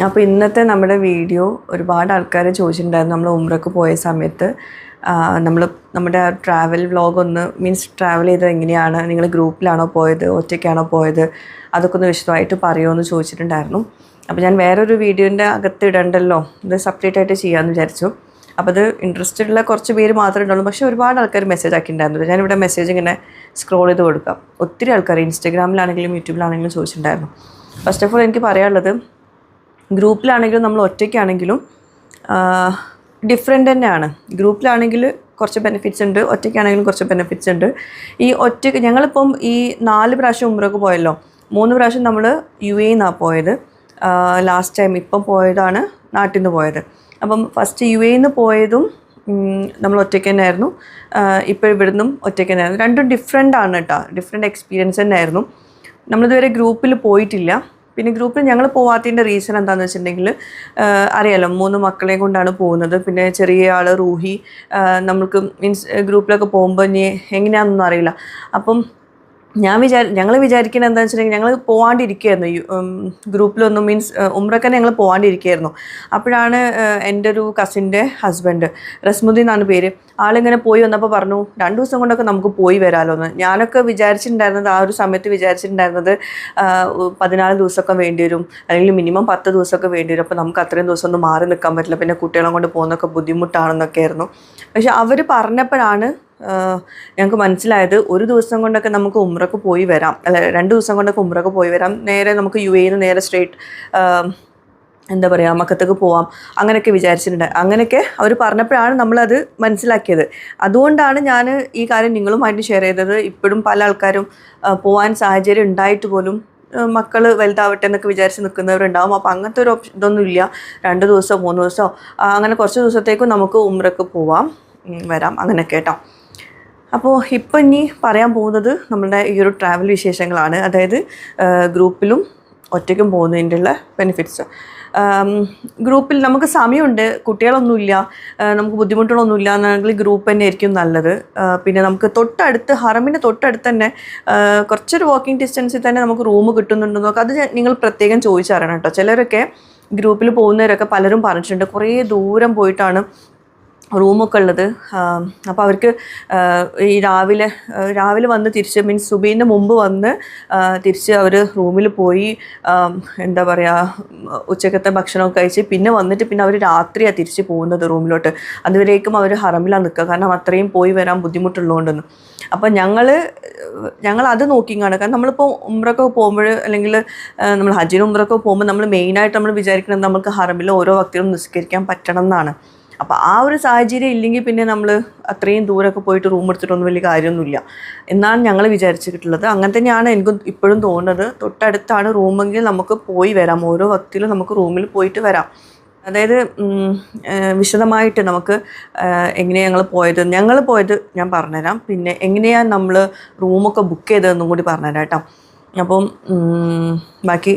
അപ്പോൾ ഇന്നത്തെ നമ്മുടെ വീഡിയോ ഒരുപാട് ആൾക്കാർ ചോദിച്ചിട്ടുണ്ടായിരുന്നു. നമ്മൾ ഉംറക്ക് പോയ സമയത്ത് നമ്മുടെ ട്രാവൽ വ്ളോഗ് മീൻസ് ട്രാവൽ ചെയ്തത് എങ്ങനെയാണ്, നിങ്ങൾ ഗ്രൂപ്പിലാണോ പോയത്, ഒറ്റയ്ക്കാണോ പോയത്, അതൊക്കെ ഒന്ന് വിശദമായിട്ട് പറയുമോ ചോദിച്ചിട്ടുണ്ടായിരുന്നു. അപ്പോൾ ഞാൻ വേറൊരു വീഡിയോൻ്റെ അകത്ത് ഇടണ്ടല്ലോ, ഇത് സെപ്പറേറ്റ് ആയിട്ട് ചെയ്യാമെന്ന് വിചാരിച്ചു. അപ്പോൾ അത് ഇൻട്രസ്റ്റ് ഉള്ള കുറച്ച് പേര് മാത്രമേ ഉണ്ടാവുള്ളൂ. പക്ഷേ ഒരുപാട് ആൾക്കാർ മെസ്സേജ് ആക്കിയിട്ടുണ്ടായിരുന്നു. ഞാനിവിടെ മെസ്സേജ് ഇങ്ങനെ സ്ക്രോൾ ചെയ്ത് കൊടുക്കാം. ഒത്തിരി ആൾക്കാർ ഇൻസ്റ്റാഗ്രാമിലാണെങ്കിലും യൂട്യൂബിലാണെങ്കിലും ചോദിച്ചിട്ടുണ്ടായിരുന്നു. ഫസ്റ്റ് ഓഫ് ഓൾ എനിക്ക് പറയാനുള്ളത്, ഗ്രൂപ്പിലാണെങ്കിലും നമ്മൾ ഒറ്റയ്ക്കാണെങ്കിലും ഡിഫറെൻ്റ് തന്നെയാണ്. ഗ്രൂപ്പിലാണെങ്കിൽ കുറച്ച് ബെനിഫിറ്റ്സ് ഉണ്ട്, ഒറ്റയ്ക്കാണെങ്കിലും കുറച്ച് ബെനിഫിറ്റ്സ് ഉണ്ട്. ഈ ഒറ്റയ്ക്ക് ഞങ്ങളിപ്പം ഈ 4 പ്രാവശ്യം ഉംറക്ക് പോയല്ലോ. 3 പ്രാവശ്യം നമ്മൾ UAE നിന്നാണ് പോയത്. ലാസ്റ്റ് ടൈം ഇപ്പം പോയതാണ് നാട്ടിൽ നിന്ന് പോയത്. അപ്പം ഫസ്റ്റ് UAE നിന്ന് പോയതും നമ്മൾ ഒറ്റയ്ക്ക് തന്നെ ആയിരുന്നു. ഇപ്പോൾ ഇവിടുന്നും ഒറ്റയ്ക്ക് തന്നെ ആയിരുന്നു. രണ്ടും ഡിഫറെൻ്റ് ആണ് കേട്ടോ, ഡിഫറെൻ്റ് എക്സ്പീരിയൻസ് തന്നെ ആയിരുന്നു. നമ്മളിതുവരെ ഗ്രൂപ്പിൽ പോയിട്ടില്ല. പിന്നെ ഗ്രൂപ്പിൽ ഞങ്ങൾ പോവാത്തതിൻ്റെ റീസൺ എന്താണെന്ന് വെച്ചിട്ടുണ്ടെങ്കിൽ, അറിയാലോ 3 മക്കളെയും കൊണ്ടാണ് പോകുന്നത്. പിന്നെ ചെറിയ ആൾ റൂഹി, നമ്മൾക്ക് മീൻസ് ഗ്രൂപ്പിലൊക്കെ പോകുമ്പോൾ ഇനി എങ്ങനെയാണെന്നൊന്നും അറിയില്ല. അപ്പം ഞങ്ങൾ വിചാരിക്കുന്നത് എന്താണെന്ന് വെച്ചിട്ടുണ്ടെങ്കിൽ, ഞങ്ങൾ പോകാണ്ടിരിക്കുകയായിരുന്നു ഗ്രൂപ്പിലൊന്നും, മീൻസ് ഉംറക്ക് ഞങ്ങൾ പോകാണ്ടിരിക്കുകയായിരുന്നു. അപ്പോഴാണ് എൻ്റെ ഒരു കസിൻ്റെ ഹസ്ബൻഡ്, റസ്മുദ്ദീൻ എന്നാണ് പേര്, ആളിങ്ങനെ പോയി വന്നപ്പോൾ പറഞ്ഞു 2 ദിവസം കൊണ്ടൊക്കെ നമുക്ക് പോയി വരാമല്ലോ എന്ന്. ഞാനൊക്കെ വിചാരിച്ചിട്ടുണ്ടായിരുന്നത്, ആ ഒരു സമയത്ത് വിചാരിച്ചിട്ടുണ്ടായിരുന്നത് 14 ദിവസമൊക്കെ വേണ്ടി വരും, അല്ലെങ്കിൽ മിനിമം 10 ദിവസമൊക്കെ വേണ്ടി വരും. അപ്പോൾ നമുക്ക് അത്രയും ദിവസം ഒന്നും മാറി നിൽക്കാൻ പറ്റില്ല, പിന്നെ കുട്ടികളെ കൊണ്ട് പോകുന്നതൊക്കെ ബുദ്ധിമുട്ടാണെന്നൊക്കെ ആയിരുന്നു. പക്ഷെ അവർ പറഞ്ഞപ്പോഴാണ് ഞങ്ങൾക്ക് മനസ്സിലായത്, 1 ദിവസം കൊണ്ടൊക്കെ നമുക്ക് ഉംറക്ക് പോയി വരാം, അല്ല 2 ദിവസം കൊണ്ടൊക്കെ ഉംറക്ക് പോയി വരാം. നേരെ നമുക്ക് UAE നിന്ന് നേരെ സ്ട്രേറ്റ് എന്താ പറയുക, മക്കത്തേക്ക് പോവാം, അങ്ങനെയൊക്കെ വിചാരിച്ചിട്ടുണ്ട്. അങ്ങനെയൊക്കെ അവർ പറഞ്ഞപ്പോഴാണ് നമ്മളത് മനസ്സിലാക്കിയത്. അതുകൊണ്ടാണ് ഞാൻ ഈ കാര്യം നിങ്ങളുമായിട്ട് ഷെയർ ചെയ്തത്. ഇപ്പോഴും പല ആൾക്കാരും പോകാൻ സാഹചര്യം ഉണ്ടായിട്ട് പോലും മക്കൾ വലുതാവട്ടെ എന്നൊക്കെ വിചാരിച്ച് നിൽക്കുന്നവരുണ്ടാവും. അപ്പോൾ അങ്ങനത്തെ ഒരു ഇതൊന്നും ഇല്ല. 2 ദിവസമോ 3 ദിവസമോ അങ്ങനെ കുറച്ച് ദിവസത്തേക്കും നമുക്ക് ഉംറക്ക് പോവാം, വരാം, അങ്ങനെയൊക്കെ കേട്ടോ. അപ്പോൾ ഇപ്പോൾ ഇനി പറയാൻ പോകുന്നത് നമ്മളുടെ ഈ ഒരു ട്രാവൽ വിശേഷങ്ങളാണ്. അതായത് ഗ്രൂപ്പിലും ഒറ്റയ്ക്കും പോകുന്നതിൻ്റെ ഉള്ള ബെനിഫിറ്റ്സ്. ഗ്രൂപ്പിൽ നമുക്ക് സമയമുണ്ട്, കുട്ടികളൊന്നുമില്ല, നമുക്ക് ബുദ്ധിമുട്ടുകളൊന്നുമില്ല എന്നാണെങ്കിൽ ഗ്രൂപ്പ് തന്നെ ആയിരിക്കും നല്ലത്. പിന്നെ നമുക്ക് തൊട്ടടുത്ത്, ഹറമിൻ്റെ തൊട്ടടുത്ത് തന്നെ കുറച്ചൊരു വാക്കിംഗ് ഡിസ്റ്റൻസിൽ തന്നെ നമുക്ക് റൂം കിട്ടുന്നുണ്ടെന്ന് നോക്കാം. അത് നിങ്ങൾ പ്രത്യേകം ചോദിച്ചറിയണം കേട്ടോ. ചിലരൊക്കെ ഗ്രൂപ്പിൽ പോകുന്നവരൊക്കെ പലരും പറഞ്ഞിട്ടുണ്ട് കുറേ ദൂരം പോയിട്ടാണ് റൂമൊക്കെ ഉള്ളത്. അപ്പോൾ അവർക്ക് ഈ രാവിലെ വന്ന് തിരിച്ച്, മീൻസ് സുബീൻ്റെ മുമ്പ് വന്ന് തിരിച്ച് അവർ റൂമിൽ പോയി എന്താ പറയുക, ഉച്ചക്കത്തെ ഭക്ഷണമൊക്കെ കഴിച്ച് പിന്നെ വന്നിട്ട് പിന്നെ അവർ രാത്രിയാണ് തിരിച്ച് പോകുന്നത് റൂമിലോട്ട്. അതുവരേക്കും അവർ ഹറമിലാണ് നിൽക്കുക, കാരണം അത്രയും പോയി വരാൻ ബുദ്ധിമുട്ടുള്ളതുകൊണ്ടെന്ന്. അപ്പോൾ ഞങ്ങൾ അത് നോക്കിയാണ്. കാരണം നമ്മളിപ്പോൾ ഉംറക്ക് പോകുമ്പോൾ, അല്ലെങ്കിൽ നമ്മൾ ഹജ്ജിനും ഉംറക്ക് പോകുമ്പോൾ നമ്മൾ മെയിനായിട്ട് നമ്മൾ വിചാരിക്കുന്നത് നമുക്ക് ഹറമിൽ ഓരോ വക്തിലും നിസ്കരിക്കാൻ പറ്റണം എന്നാണ്. അപ്പോൾ ആ ഒരു സാഹചര്യം ഇല്ലെങ്കിൽ പിന്നെ നമ്മൾ അത്രയും ദൂരമൊക്കെ പോയിട്ട് റൂം എടുത്തിട്ടൊന്നും വലിയ കാര്യമൊന്നുമില്ല എന്നാണ് ഞങ്ങൾ വിചാരിച്ചിട്ടുള്ളത്. അങ്ങനെ തന്നെയാണ് എനിക്കും ഇപ്പോഴും തോന്നുന്നത്. തൊട്ടടുത്താണ് റൂമെങ്കിൽ നമുക്ക് പോയി വരാം, ഓരോ വക്തിലും നമുക്ക് റൂമിൽ പോയിട്ട് വരാം. അതായത് വിശദമായിട്ട് നമുക്ക് എങ്ങനെയാണ് ഞങ്ങൾ പോയത് ഞാൻ പറഞ്ഞുതരാം. പിന്നെ എങ്ങനെയാണ് നമ്മൾ റൂമൊക്കെ ബുക്ക് ചെയ്തതെന്നും കൂടി പറഞ്ഞുതരാം കേട്ടോ. അപ്പം ബാക്കി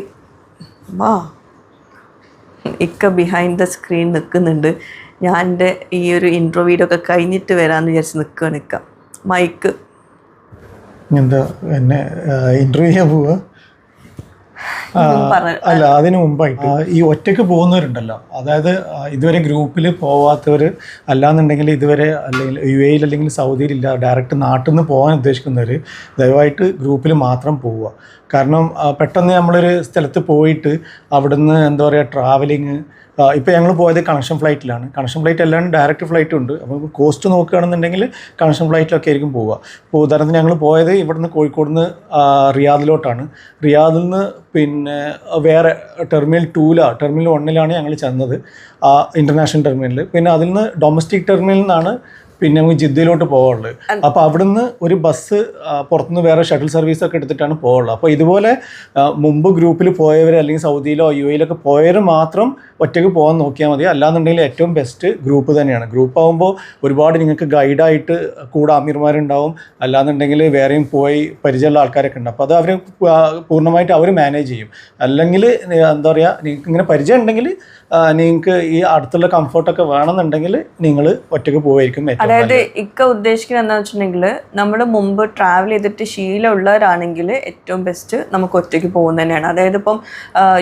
ഇക്ക ബിഹൈൻഡ് ദ സ്ക്രീൻ നിൽക്കുന്നുണ്ട്. ഞാൻ എൻ്റെ ഈ ഒരു ഇൻട്രോ വീഡിയോ ഒക്കെ കഴിഞ്ഞിട്ട് വരാമെന്ന് വിചാരിച്ച് നിൽക്കുകയാണ്. നിൽക്കാം മൈക്ക് എന്താ എന്നെ ഇൻ്റർവ്യൂ ചെയ്യാൻ പോവുക? അല്ല, അതിന് മുമ്പായിട്ട് ഈ ഒറ്റയ്ക്ക് പോകുന്നവരുണ്ടല്ലോ, അതായത് ഇതുവരെ ഗ്രൂപ്പിൽ പോവാത്തവർ, അല്ലാന്നുണ്ടെങ്കിൽ ഇതുവരെ അല്ലെങ്കിൽ UAE അല്ലെങ്കിൽ സൗദിയിലില്ല, ഡയറക്റ്റ് നാട്ടിൽ നിന്ന് പോകാൻ ഉദ്ദേശിക്കുന്നവർ ദയവായിട്ട് ഗ്രൂപ്പിൽ മാത്രം പോവുക. കാരണം പെട്ടെന്ന് നമ്മളൊരു സ്ഥലത്ത് പോയിട്ട് അവിടുന്ന് എന്താ പറയുക, ട്രാവലിങ്, ഇപ്പോൾ ഞങ്ങൾ പോയത് കണക്ഷൻ ഫ്ലൈറ്റിലാണ്. കണക്ഷൻ ഫ്ലൈറ്റ് അല്ലാണ്ട് ഡയറക്റ്റ് ഫ്ലൈറ്റും ഉണ്ട്. അപ്പോൾ കോസ്റ്റ് നോക്കുകയാണെന്നുണ്ടെങ്കിൽ കണക്ഷൻ ഫ്ലൈറ്റിലൊക്കെ ആയിരിക്കും പോവുക. ഇപ്പോൾ ഉദാഹരണത്തിന് ഞങ്ങൾ പോയത് ഇവിടുന്ന് കോഴിക്കോട് നിന്ന് റിയാദിലോട്ടാണ്. റിയാദിൽ നിന്ന് പിന്നെ വേറെ ടെർമിനൽ 1 ഞങ്ങൾ ചെന്നത്, ഇൻ്റർനാഷണൽ ടെർമിനലിൽ. പിന്നെ അതിൽ നിന്ന് ഡൊമസ്റ്റിക് ടെർമിനലിൽ നിന്നാണ് പിന്നെ നമുക്ക് ജിദ്ദയിലോട്ട് പോകാനുള്ളത്. അപ്പോൾ അവിടുന്ന് ഒരു ബസ് പുറത്തുനിന്ന് വേറെ ഷട്ടിൽ സർവീസൊക്കെ എടുത്തിട്ടാണ് പോകാനുള്ളത്. അപ്പോൾ ഇതുപോലെ മുമ്പ് ഗ്രൂപ്പിൽ പോയവർ, അല്ലെങ്കിൽ സൗദിയിലോ UAEയിലൊക്കെ പോയവർ മാത്രം ഒറ്റയ്ക്ക് പോകാൻ നോക്കിയാൽ മതി. അല്ലാന്നുണ്ടെങ്കിൽ ഏറ്റവും ബെസ്റ്റ് ഗ്രൂപ്പ് തന്നെയാണ്. ഗ്രൂപ്പ് ആകുമ്പോൾ ഒരുപാട് നിങ്ങൾക്ക് ഗൈഡായിട്ട് കൂടെ അമീർമാരുണ്ടാവും, അല്ലാന്നുണ്ടെങ്കിൽ വേറെയും പോയി പരിചയമുള്ള ആൾക്കാരൊക്കെ ഉണ്ട്. അപ്പോൾ അത് അവർ പൂർണ്ണമായിട്ട് അവർ മാനേജ് ചെയ്യും. അല്ലെങ്കിൽ എന്താ പറയുക, നിങ്ങൾക്ക് ഇങ്ങനെ പരിചയം ഉണ്ടെങ്കിൽ നിങ്ങൾക്ക് ഈ അടുത്തുള്ള കംഫർട്ടൊക്കെ വേണമെന്നുണ്ടെങ്കിൽ നിങ്ങൾ ഒറ്റയ്ക്ക് പോവായിരിക്കും ഏറ്റവും. അതായത് ഇക്ക ഉദ്ദേശിക്കുന്നത് എന്താണെന്ന് വെച്ചിട്ടുണ്ടെങ്കിൽ നമ്മൾ മുമ്പ് ട്രാവൽ ചെയ്തിട്ട് ശീലമുള്ളവരാണെങ്കിൽ ഏറ്റവും ബെസ്റ്റ് നമുക്ക് ഒറ്റയ്ക്ക് പോകുന്നത് തന്നെയാണ്. അതായത് ഇപ്പം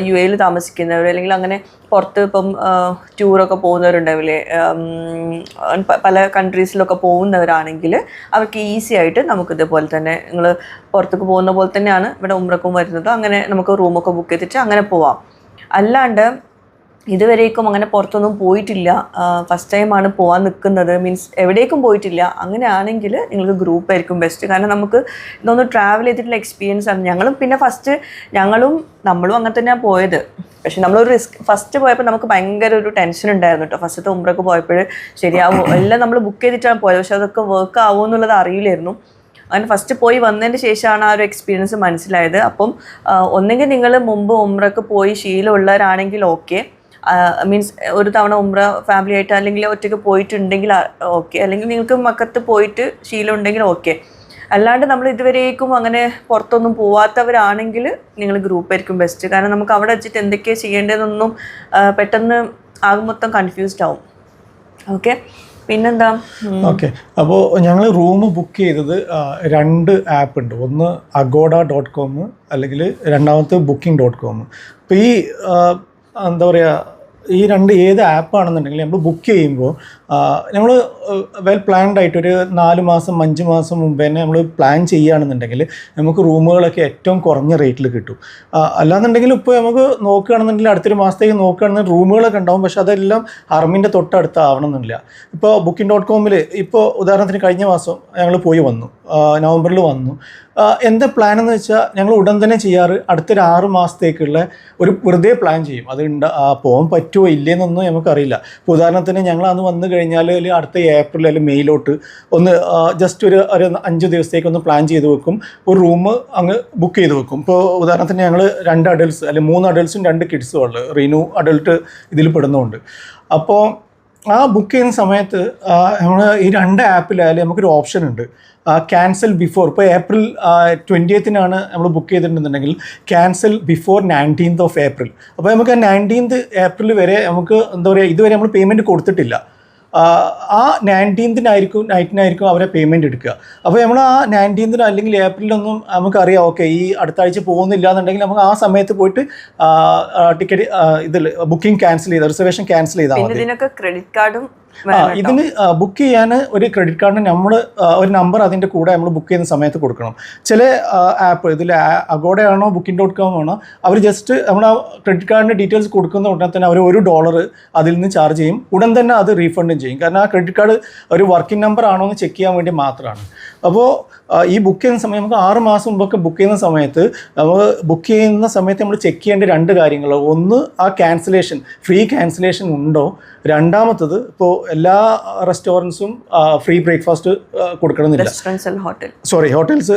UAE താമസിക്കുന്നവർ അല്ലെങ്കിൽ അങ്ങനെ പുറത്ത് ഇപ്പം ടൂറൊക്കെ പോകുന്നവരുണ്ടാവില്ലേ, പല കൺട്രീസിലൊക്കെ പോകുന്നവരാണെങ്കിൽ അവർക്ക് ഈസി ആയിട്ട് നമുക്ക് ഇതേപോലെ തന്നെ നിങ്ങൾ പുറത്തേക്ക് പോകുന്ന പോലെ തന്നെയാണ് ഇവിടെ ഉംറക്കും വരുന്നത്. അങ്ങനെ നമുക്ക് റൂമൊക്കെ ബുക്ക് ചെയ്തിട്ട് അങ്ങനെ പോവാം. അല്ലാണ്ട് ഇതുവരേക്കും അങ്ങനെ പുറത്തൊന്നും പോയിട്ടില്ല, ഫസ്റ്റ് ടൈമാണ് പോകാൻ നിൽക്കുന്നത്, മീൻസ് എവിടേക്കും പോയിട്ടില്ല, അങ്ങനെയാണെങ്കിൽ നിങ്ങൾക്ക് ഗ്രൂപ്പ് ആയിരിക്കും ബെസ്റ്റ്. കാരണം നമുക്ക് ഇതൊന്ന് ട്രാവൽ ചെയ്തിട്ടുള്ള എക്സ്പീരിയൻസ് ആണ്. നമ്മളും അങ്ങനെ തന്നെയാണ് പോയത്. പക്ഷെ നമ്മളൊരു ഫസ്റ്റ് പോയപ്പോൾ നമുക്ക് ഭയങ്കര ഒരു ടെൻഷൻ ഉണ്ടായിരുന്നു കേട്ടോ. ഫസ്റ്റത്തെ ഉംറക്ക് പോയപ്പോൾ ശരിയാവും എല്ലാം നമ്മൾ ബുക്ക് ചെയ്തിട്ടാണ് പോയത്, പക്ഷെ അതൊക്കെ വർക്ക് ആവുമോ എന്നുള്ളത് അറിയില്ലായിരുന്നു. അങ്ങനെ ഫസ്റ്റ് പോയി വന്നതിന് ശേഷമാണ് ആ ഒരു എക്സ്പീരിയൻസ് മനസ്സിലായത്. അപ്പം ഒന്നെങ്കിൽ നിങ്ങൾ മുമ്പ് ഉംറക്ക് പോയി ശീലമുള്ളവരാണെങ്കിൽ ഓക്കെ, മീൻസ് ഒരു തവണ ഉംറ ഫാമിലി ആയിട്ട് അല്ലെങ്കിൽ ഒറ്റയ്ക്ക് പോയിട്ടുണ്ടെങ്കിൽ ഓക്കെ, അല്ലെങ്കിൽ നിങ്ങൾക്ക് മക്കത്ത് പോയിട്ട് ശീലം ഉണ്ടെങ്കിൽ ഓക്കെ. അല്ലാണ്ട് നമ്മൾ ഇതുവരേക്കും അങ്ങനെ പുറത്തൊന്നും പോവാത്തവരാണെങ്കിൽ നിങ്ങൾ ഗ്രൂപ്പായിരിക്കും ബെസ്റ്റ്. കാരണം നമുക്ക് അവിടെ വെച്ചിട്ട് എന്തൊക്കെയാണ് ചെയ്യേണ്ടതെന്നൊന്നും പെട്ടെന്ന് ആകെ മൊത്തം കൺഫ്യൂസ്ഡ് ആവും. ഓക്കെ, പിന്നെന്താ? ഓക്കെ, അപ്പോൾ ഞങ്ങൾ റൂം ബുക്ക് ചെയ്തത് 2 ആപ്പ് ഉണ്ട്. ഒന്ന് agoda.com അല്ലെങ്കിൽ രണ്ടാമത്തെ booking.com. അപ്പോൾ ഈ എന്താ പറയുക, ഈ 2 ഏത് ആപ്പാണെന്നുണ്ടെങ്കിൽ നമ്മൾ ബുക്ക് ചെയ്യുമ്പോൾ നമ്മൾ വെൽ പ്ലാൻഡ് ആയിട്ട് ഒരു 4 മാസം 5 മാസം മുമ്പേ തന്നെ നമ്മൾ പ്ലാൻ ചെയ്യുകയാണെന്നുണ്ടെങ്കിൽ നമുക്ക് റൂമുകളൊക്കെ ഏറ്റവും കുറഞ്ഞ റേറ്റിൽ കിട്ടും. അല്ലാന്നുണ്ടെങ്കിൽ ഇപ്പോൾ നമുക്ക് നോക്കുകയാണെന്നുണ്ടെങ്കിൽ അടുത്തൊരു മാസത്തേക്ക് നോക്കുകയാണെന്നുണ്ടെങ്കിൽ റൂമുകളൊക്കെ ഉണ്ടാവും, പക്ഷെ അതെല്ലാം ഹറമിൻ്റെ തൊട്ടടുത്ത് ആവണമെന്നില്ല. ഇപ്പോൾ booking.com ഇപ്പോൾ ഉദാഹരണത്തിന് കഴിഞ്ഞ മാസം ഞങ്ങൾ പോയി വന്നു, നവംബറിൽ വന്നു. എന്താ പ്ലാൻ എന്ന് വെച്ചാൽ ഞങ്ങൾ ഉടൻ തന്നെ ചെയ്യാറ് അടുത്തൊരു 6 മാസത്തേക്കുള്ള ഒരു വെറുതെ പ്ലാൻ ചെയ്യും. അത് പോകാൻ പറ്റുമോ ഇല്ലേന്നൊന്നും നമുക്കറിയില്ല. ഇപ്പോൾ ഉദാഹരണത്തിന് ഞങ്ങൾ അന്ന് വന്നു കഴിഞ്ഞാൽ അടുത്ത ഏപ്രിൽ അല്ലെങ്കിൽ മെയ്യിലോട്ട് ഒന്ന് ജസ്റ്റ് ഒരു 5 ദിവസത്തേക്ക് ഒന്ന് പ്ലാൻ ചെയ്ത് വെക്കും, ഒരു റൂം അങ്ങ് ബുക്ക് ചെയ്ത് വെക്കും. ഇപ്പോൾ ഉദാഹരണത്തിന് ഞങ്ങൾ 2 അഡൾട്ട്സ് അല്ലെങ്കിൽ 3 അഡൾട്ട്സും 2 കിഡ്സും ഉള്ളത്, റീനു അഡൾട്ട് ഇതിൽ പെടുന്നുണ്ട്. അപ്പോൾ ആ ബുക്ക് ചെയ്യുന്ന സമയത്ത് നമ്മൾ ഈ 2 ആപ്പിലായാലും നമുക്കൊരു ഓപ്ഷൻ ഉണ്ട്, ക്യാൻസൽ ബിഫോർ. ഇപ്പോൾ ഏപ്രിൽ 20th നമ്മൾ ബുക്ക് ചെയ്തിട്ടുണ്ടെന്നുണ്ടെങ്കിൽ ക്യാൻസൽ ബിഫോർ 19th ഏപ്രിൽ. അപ്പോൾ നമുക്ക് 19th ഏപ്രിൽ വരെ നമുക്ക് എന്താ പറയുക, ഇതുവരെ നമ്മൾ പേയ്മെൻറ്റ് കൊടുത്തിട്ടില്ല. ആ 19th നൈറ്റിനായിരിക്കും അവരെ പേയ്മെൻറ്റ് എടുക്കുക. അപ്പോൾ നമ്മൾ ആ 19th അല്ലെങ്കിൽ ഏപ്രിലൊന്നും നമുക്കറിയാം ഓക്കെ ഈ അടുത്ത ആഴ്ച പോകുന്നില്ല എന്നുണ്ടെങ്കിൽ നമുക്ക് ആ സമയത്ത് പോയിട്ട് ടിക്കറ്റ് ഇതിൽ ബുക്കിംഗ് ക്യാൻസൽ ചെയ്താൽ, റിസർവേഷൻ ക്യാൻസൽ ചെയ്താൽ മതി. ഇതിനൊക്കെ ക്രെഡിറ്റ് കാർഡും ഇതിന് ബുക്ക് ചെയ്യാൻ ഒരു ക്രെഡിറ്റ് കാർഡിന് നമ്മൾ ഒരു നമ്പർ അതിൻ്റെ കൂടെ നമ്മൾ ബുക്ക് ചെയ്യുന്ന സമയത്ത് കൊടുക്കണം. ചില ആപ്പ് ഇതിൽ അഗോഡയാണോ booking.com ആണോ അവർ ജസ്റ്റ് നമ്മൾ ആ ക്രെഡിറ്റ് കാർഡിൻ്റെ ഡീറ്റെയിൽസ് കൊടുക്കുന്ന ഉടനെ തന്നെ അവർ $1 അതിൽ നിന്ന് ചാർജ് ചെയ്യും, ഉടൻ തന്നെ അത് റീഫണ്ടും ചെയ്യും. കാരണം ആ ക്രെഡിറ്റ് കാർഡ് ഒരു വർക്കിംഗ് നമ്പർ ആണോ എന്ന് ചെക്ക് ചെയ്യാൻ വേണ്ടി മാത്രമാണ്. അപ്പോൾ ഈ ബുക്ക് ചെയ്യുന്ന സമയം നമുക്ക് 6 മാസം മുമ്പൊക്കെ ബുക്ക് ചെയ്യുന്ന സമയത്ത് നമ്മൾ ചെക്ക് ചെയ്യേണ്ട 2 കാര്യങ്ങൾ. ഒന്ന് ആ ക്യാൻസലേഷൻ, ഫ്രീ ക്യാൻസലേഷൻ ഉണ്ടോ. രണ്ടാമത്തത് ഇപ്പോൾ എല്ലാ റെസ്റ്റോറൻറ്റ്സും ഫ്രീ ബ്രേക്ക്ഫാസ്റ്റ് കൊടുക്കണമെന്നില്ല, ഹോട്ടൽസ്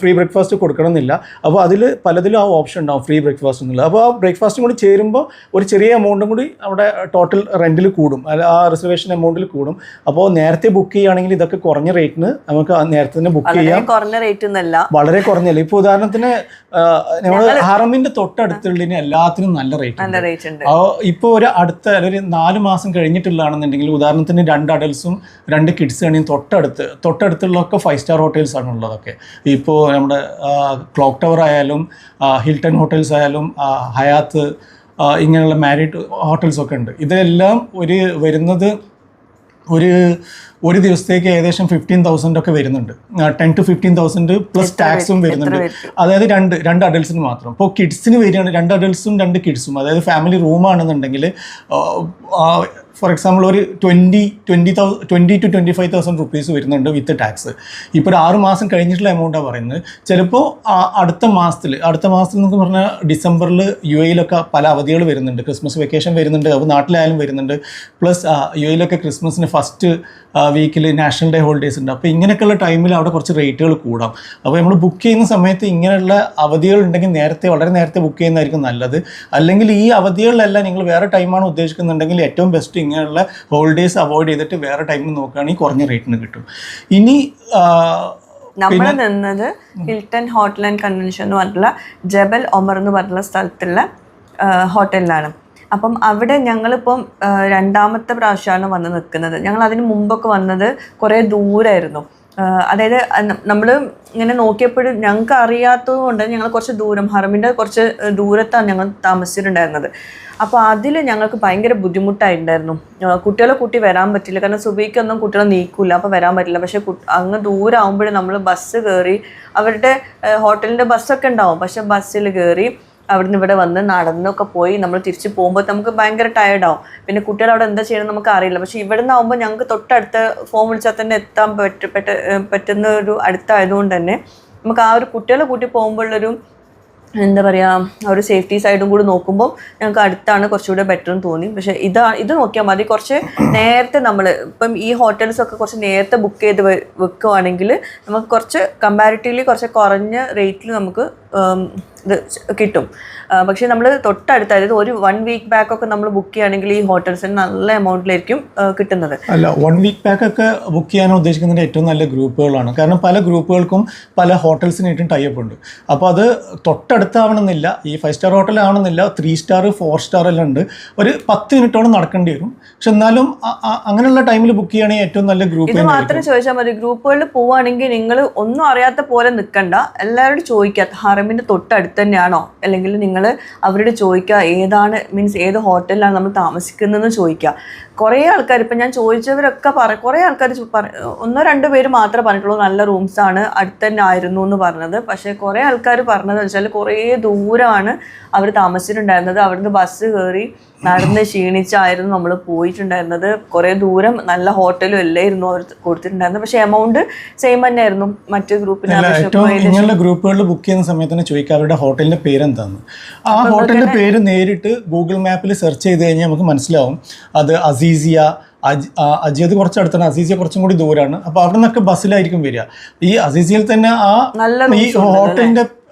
ഫ്രീ ബ്രേക്ക്ഫാസ്റ്റ് കൊടുക്കണമെന്നില്ല. അപ്പോൾ അതിൽ പലതിലും ആ ഓപ്ഷൻ ഉണ്ടാവും ഫ്രീ ബ്രേക്ക്ഫാസ്റ്റ് എന്നുള്ളത്. അപ്പോൾ ആ ബ്രേക്ക്ഫാസ്റ്റും കൂടി ചേരുമ്പോൾ ഒരു ചെറിയ എമൗണ്ടും കൂടി അവിടെ ടോട്ടൽ റെൻറ്റിൽ കൂടും, ആ റിസർവേഷൻ എമൗണ്ടിൽ കൂടും. അപ്പോൾ നേരത്തെ ബുക്ക് ചെയ്യുകയാണെങ്കിൽ ഇതൊക്കെ കുറഞ്ഞ റേറ്റിന് നമുക്ക് നേരത്തെ തന്നെ ബുക്ക് ചെയ്യാം. കുറഞ്ഞ റേറ്റ് ഒന്നല്ല, വളരെ കുറഞ്ഞല്ല. ഇപ്പോൾ ഉദാഹരണത്തിന് നമ്മൾ ഹറമിൻ്റെ തൊട്ടടുത്തുള്ളതിന് എല്ലാത്തിനും നല്ല റേറ്റ് ഉണ്ട്. ഇപ്പോൾ ഒരു 4 മാസം കഴിഞ്ഞിട്ടുള്ളതാണെന്നുണ്ടെങ്കിൽ ഉദാഹരണത്തിന് 2 അഡൽട്സും 2 കിഡ്സ് ആണെങ്കിൽ തൊട്ടടുത്തുള്ളതൊക്കെ 5 സ്റ്റാർ ഹോട്ടൽസ് ആണ് ഉള്ളതൊക്കെ. ഇപ്പോൾ നമ്മുടെ ക്ലോക്ക് ടവർ ആയാലും ഹിൽട്ടൺ ഹോട്ടൽസ് ആയാലും ഹയാത്ത് ഇങ്ങനെയുള്ള മാരിഡ് ഹോട്ടൽസൊക്കെ ഉണ്ട്. ഇതെല്ലാം വരുന്നത് ഒരു ദിവസത്തേക്ക് ഏകദേശം 15,000 ഒക്കെ വരുന്നുണ്ട്. 10 to 15,000 പ്ലസ് ടാക്സും വരുന്നുണ്ട്. അതായത് 2 അഡൽട്സിന് മാത്രം. ഇപ്പോൾ കിഡ്സിന് വരികയാണ് 2 അഡൽട്സും 2 കിഡ്സും, അതായത് ഫാമിലി റൂമാണെന്നുണ്ടെങ്കിൽ ഫോർ എക്സാമ്പിൾ ഒരു 20 to 25,000 റുപ്പീസ് വരുന്നുണ്ട് വിത്ത് ടാക്സ്. ഇപ്പോൾ ഒരു 6 മാസം കഴിഞ്ഞിട്ടുള്ള എമൗണ്ടാണ് പറയുന്നത്. ചിലപ്പോൾ അടുത്ത മാസത്തിൽ എന്നൊക്കെ പറഞ്ഞാൽ ഡിസംബറിൽ UAE പല അവധികൾ വരുന്നുണ്ട്, ക്രിസ്മസ് വെക്കേഷൻ വരുന്നുണ്ട്, അപ്പോൾ നാട്ടിലായാലും വരുന്നുണ്ട്. പ്ലസ് UAE ക്രിസ്മസിന് ഫസ്റ്റ് വീക്കിൽ നാഷണൽ ഡേ ഹോളിഡേയ്സ് ഉണ്ട്. അപ്പോൾ ഇങ്ങനെയൊക്കെയുള്ള ടൈമിൽ അവിടെ കുറച്ച് റേറ്റുകൾ കൂടാം. അപ്പോൾ നമ്മൾ ബുക്ക് ചെയ്യുന്ന സമയത്ത് ഇങ്ങനെയുള്ള അവധികൾ ഉണ്ടെങ്കിൽ വളരെ നേരത്തെ ബുക്ക് ചെയ്യുന്നതായിരിക്കും നല്ലത്. അല്ലെങ്കിൽ ഈ അവധികളിലെല്ലാം നിങ്ങൾ വേറെ ടൈമാണ് ഉദ്ദേശിക്കുന്നുണ്ടെങ്കിൽ ഏറ്റവും ബെസ്റ്റ് ഇങ്ങനെയുള്ള ഹോളിഡേയ്സ് അവോയ്ഡ് ചെയ്തിട്ട് വേറെ ടൈമിൽ നോക്കുകയാണെങ്കിൽ കുറഞ്ഞ റേറ്റിന് കിട്ടും. ഇനി നമ്മൾ നിന്നത് ഹിൽട്ടൺ ഹോട്ടൽ ആൻഡ് കൺവെൻഷൻ എന്ന് പറഞ്ഞിട്ടുള്ള ജബൽ ഒമർ എന്ന് പറഞ്ഞിട്ടുള്ള സ്ഥലത്തുള്ള ഹോട്ടലിലാണ്. അപ്പം അവിടെ ഞങ്ങളിപ്പം രണ്ടാമത്തെ പ്രാവശ്യമാണ് വന്ന് നിൽക്കുന്നത്. ഞങ്ങൾ അതിന് മുമ്പൊക്കെ വന്നത് കുറേ ദൂരമായിരുന്നു. അതായത് നമ്മൾ ഇങ്ങനെ നോക്കിയപ്പോഴും ഞങ്ങൾക്ക് അറിയാത്തത് കൊണ്ട് ഞങ്ങൾ കുറച്ച് ദൂരം ഹറമിൻ്റെ കുറച്ച് ദൂരത്താണ് ഞങ്ങൾ താമസിച്ചിട്ടുണ്ടായിരുന്നത്. അപ്പോൾ അതിൽ ഞങ്ങൾക്ക് ഭയങ്കര ബുദ്ധിമുട്ടായിട്ടുണ്ടായിരുന്നു. കുട്ടികളെ കൂട്ടി വരാൻ പറ്റില്ല, കാരണം സുബഹിക്കൊന്നും കുട്ടികളെ നീക്കില്ല, അപ്പോൾ വരാൻ പറ്റില്ല. പക്ഷേ അങ്ങ് ദൂരമാകുമ്പോഴേ നമ്മൾ ബസ് കയറി, അവരുടെ ഹോട്ടലിൻ്റെ ബസ്സൊക്കെ ഉണ്ടാവും, പക്ഷേ ബസ്സിൽ കയറി അവിടുന്ന് ഇവിടെ വന്ന് നടന്നൊക്കെ പോയി നമ്മൾ തിരിച്ച് പോകുമ്പോൾ നമുക്ക് ഭയങ്കര ടയർഡാവും. പിന്നെ കുട്ടികൾ അവിടെ എന്താ ചെയ്യണമെന്ന് നമുക്ക് അറിയില്ല. പക്ഷേ ഇവിടെ നിന്നാകുമ്പോൾ ഞങ്ങൾക്ക് തൊട്ടടുത്ത ഫോൺ വിളിച്ചാൽ തന്നെ എത്താൻ പറ്റുന്ന ഒരു അടുത്തായതുകൊണ്ട് തന്നെ നമുക്ക് ആ ഒരു കുട്ടികളെ കൂട്ടി പോകുമ്പോഴുള്ളൊരു എന്താ പറയുക, ഒരു സേഫ്റ്റി സൈഡും കൂടി നോക്കുമ്പോൾ ഞങ്ങൾക്ക് അടുത്താണ് കുറച്ചുകൂടെ ബെറ്റർ എന്ന് തോന്നി. പക്ഷേ ഇത് നോക്കിയാൽ മതി, കുറച്ച് നേരത്തെ നമ്മൾ ഇപ്പം ഈ ഹോട്ടൽസൊക്കെ കുറച്ച് നേരത്തെ ബുക്ക് ചെയ്ത് വെക്കുകയാണെങ്കിൽ നമുക്ക് കുറച്ച് കമ്പാരിറ്റീവ്ലി കുറച്ച് കുറഞ്ഞ റേറ്റിൽ നമുക്ക് ഇത് കിട്ടും. പക്ഷേ നമ്മൾ തൊട്ടടുത്ത്, അതായത് ഒരു 1 വീക്ക് ബാക്കൊക്കെ നമ്മൾ ബുക്ക് ചെയ്യുകയാണെങ്കിൽ ഈ ഹോട്ടൽസിന് നല്ല എമൗണ്ടിലായിരിക്കും കിട്ടുന്നത്. അല്ല, 1 വീക്ക് ബാക്കൊക്കെ ബുക്ക് ചെയ്യാൻ ഉദ്ദേശിക്കുന്നത് ഏറ്റവും നല്ല ഗ്രൂപ്പുകളാണ്. കാരണം പല ഗ്രൂപ്പുകൾക്കും പല ഹോട്ടൽസിനായിട്ടും ടൈപ്പ് ഉണ്ട്. അപ്പോൾ അത് തൊട്ടടുത്താവണമെന്നില്ല, ഈ 5 സ്റ്റാർ ഹോട്ടലാവണമെന്നില്ല, 3 സ്റ്റാർ 4 സ്റ്റാർ എല്ലാം ഉണ്ട്. ഒരു 10 മിനിറ്റോളം നടക്കേണ്ടി വരും. പക്ഷെ എന്നാലും അങ്ങനെയുള്ള ടൈമിൽ ബുക്ക് ചെയ്യുകയാണെങ്കിൽ ഏറ്റവും നല്ല ഗ്രൂപ്പ്. ഇത് മാത്രം ചോദിച്ചാൽ മതി. ഗ്രൂപ്പുകളിൽ പോവുകയാണെങ്കിൽ നിങ്ങൾ ഒന്നും അറിയാത്ത പോലെ നിൽക്കണ്ട, എല്ലാവരോടും ചോദിക്കുക ഹറമിൻ്റെ തൊട്ടടുത്ത് തന്നെയാണോ, അല്ലെങ്കിൽ നിങ്ങൾ അവരോട് ചോദിക്കുക ഏതാണ്, മീൻസ് ഏത് ഹോട്ടലിലാണ് നമ്മൾ താമസിക്കുന്നതെന്ന് ചോദിക്കുക. കുറേ ആൾക്കാർ, ഇപ്പം ഞാൻ ചോദിച്ചവരൊക്കെ കുറേ ആൾക്കാർ 1-2 പേര് മാത്രമേ പറഞ്ഞിട്ടുള്ളൂ നല്ല റൂംസാണ്, അടുത്ത് തന്നെ ആയിരുന്നു എന്ന് പറഞ്ഞത്. പക്ഷേ കുറേ ആൾക്കാർ പറഞ്ഞതെന്ന് വെച്ചാൽ കുറേ ദൂരമാണ് അവർ താമസിച്ചിട്ടുണ്ടായിരുന്നത്. അവിടുന്ന് ബസ് കയറി നടന്ന് ക്ഷീണിച്ചായിരുന്നു നമ്മൾ പോയിട്ടുണ്ടായിരുന്നത്. കുറേ ദൂരം, നല്ല ഹോട്ടലും എല്ലായിരുന്നു അവർ കൊടുത്തിട്ടുണ്ടായിരുന്നത്. പക്ഷേ എമൗണ്ട് സെയിം തന്നെ ആയിരുന്നു മറ്റു ഗ്രൂപ്പിന്. ഇങ്ങനെയുള്ള ഗ്രൂപ്പുകളിൽ ബുക്ക് ചെയ്യുന്ന സമയത്ത് തന്നെ ചോദിക്കുക അവരുടെ ഹോട്ടലിൻ്റെ പേരെന്താന്ന്. ആ ഹോട്ടലിൻ്റെ പേര് നേരിട്ട് ഗൂഗിൾ മാപ്പിൽ സെർച്ച് ചെയ്ത് കഴിഞ്ഞാൽ നമുക്ക് മനസ്സിലാവും അത് അസീസിയ, അജിയത് കുറച്ച് അടുത്താണ്, അസീസിയ കുറച്ചും കൂടി ദൂരമാണ്. അപ്പോൾ അവിടെ നിന്നൊക്കെ ബസ്സിലായിരിക്കും വരിക. ഈ അസീസിയയിൽ തന്നെ ഈ ഹോട്ടലിൻ്റെ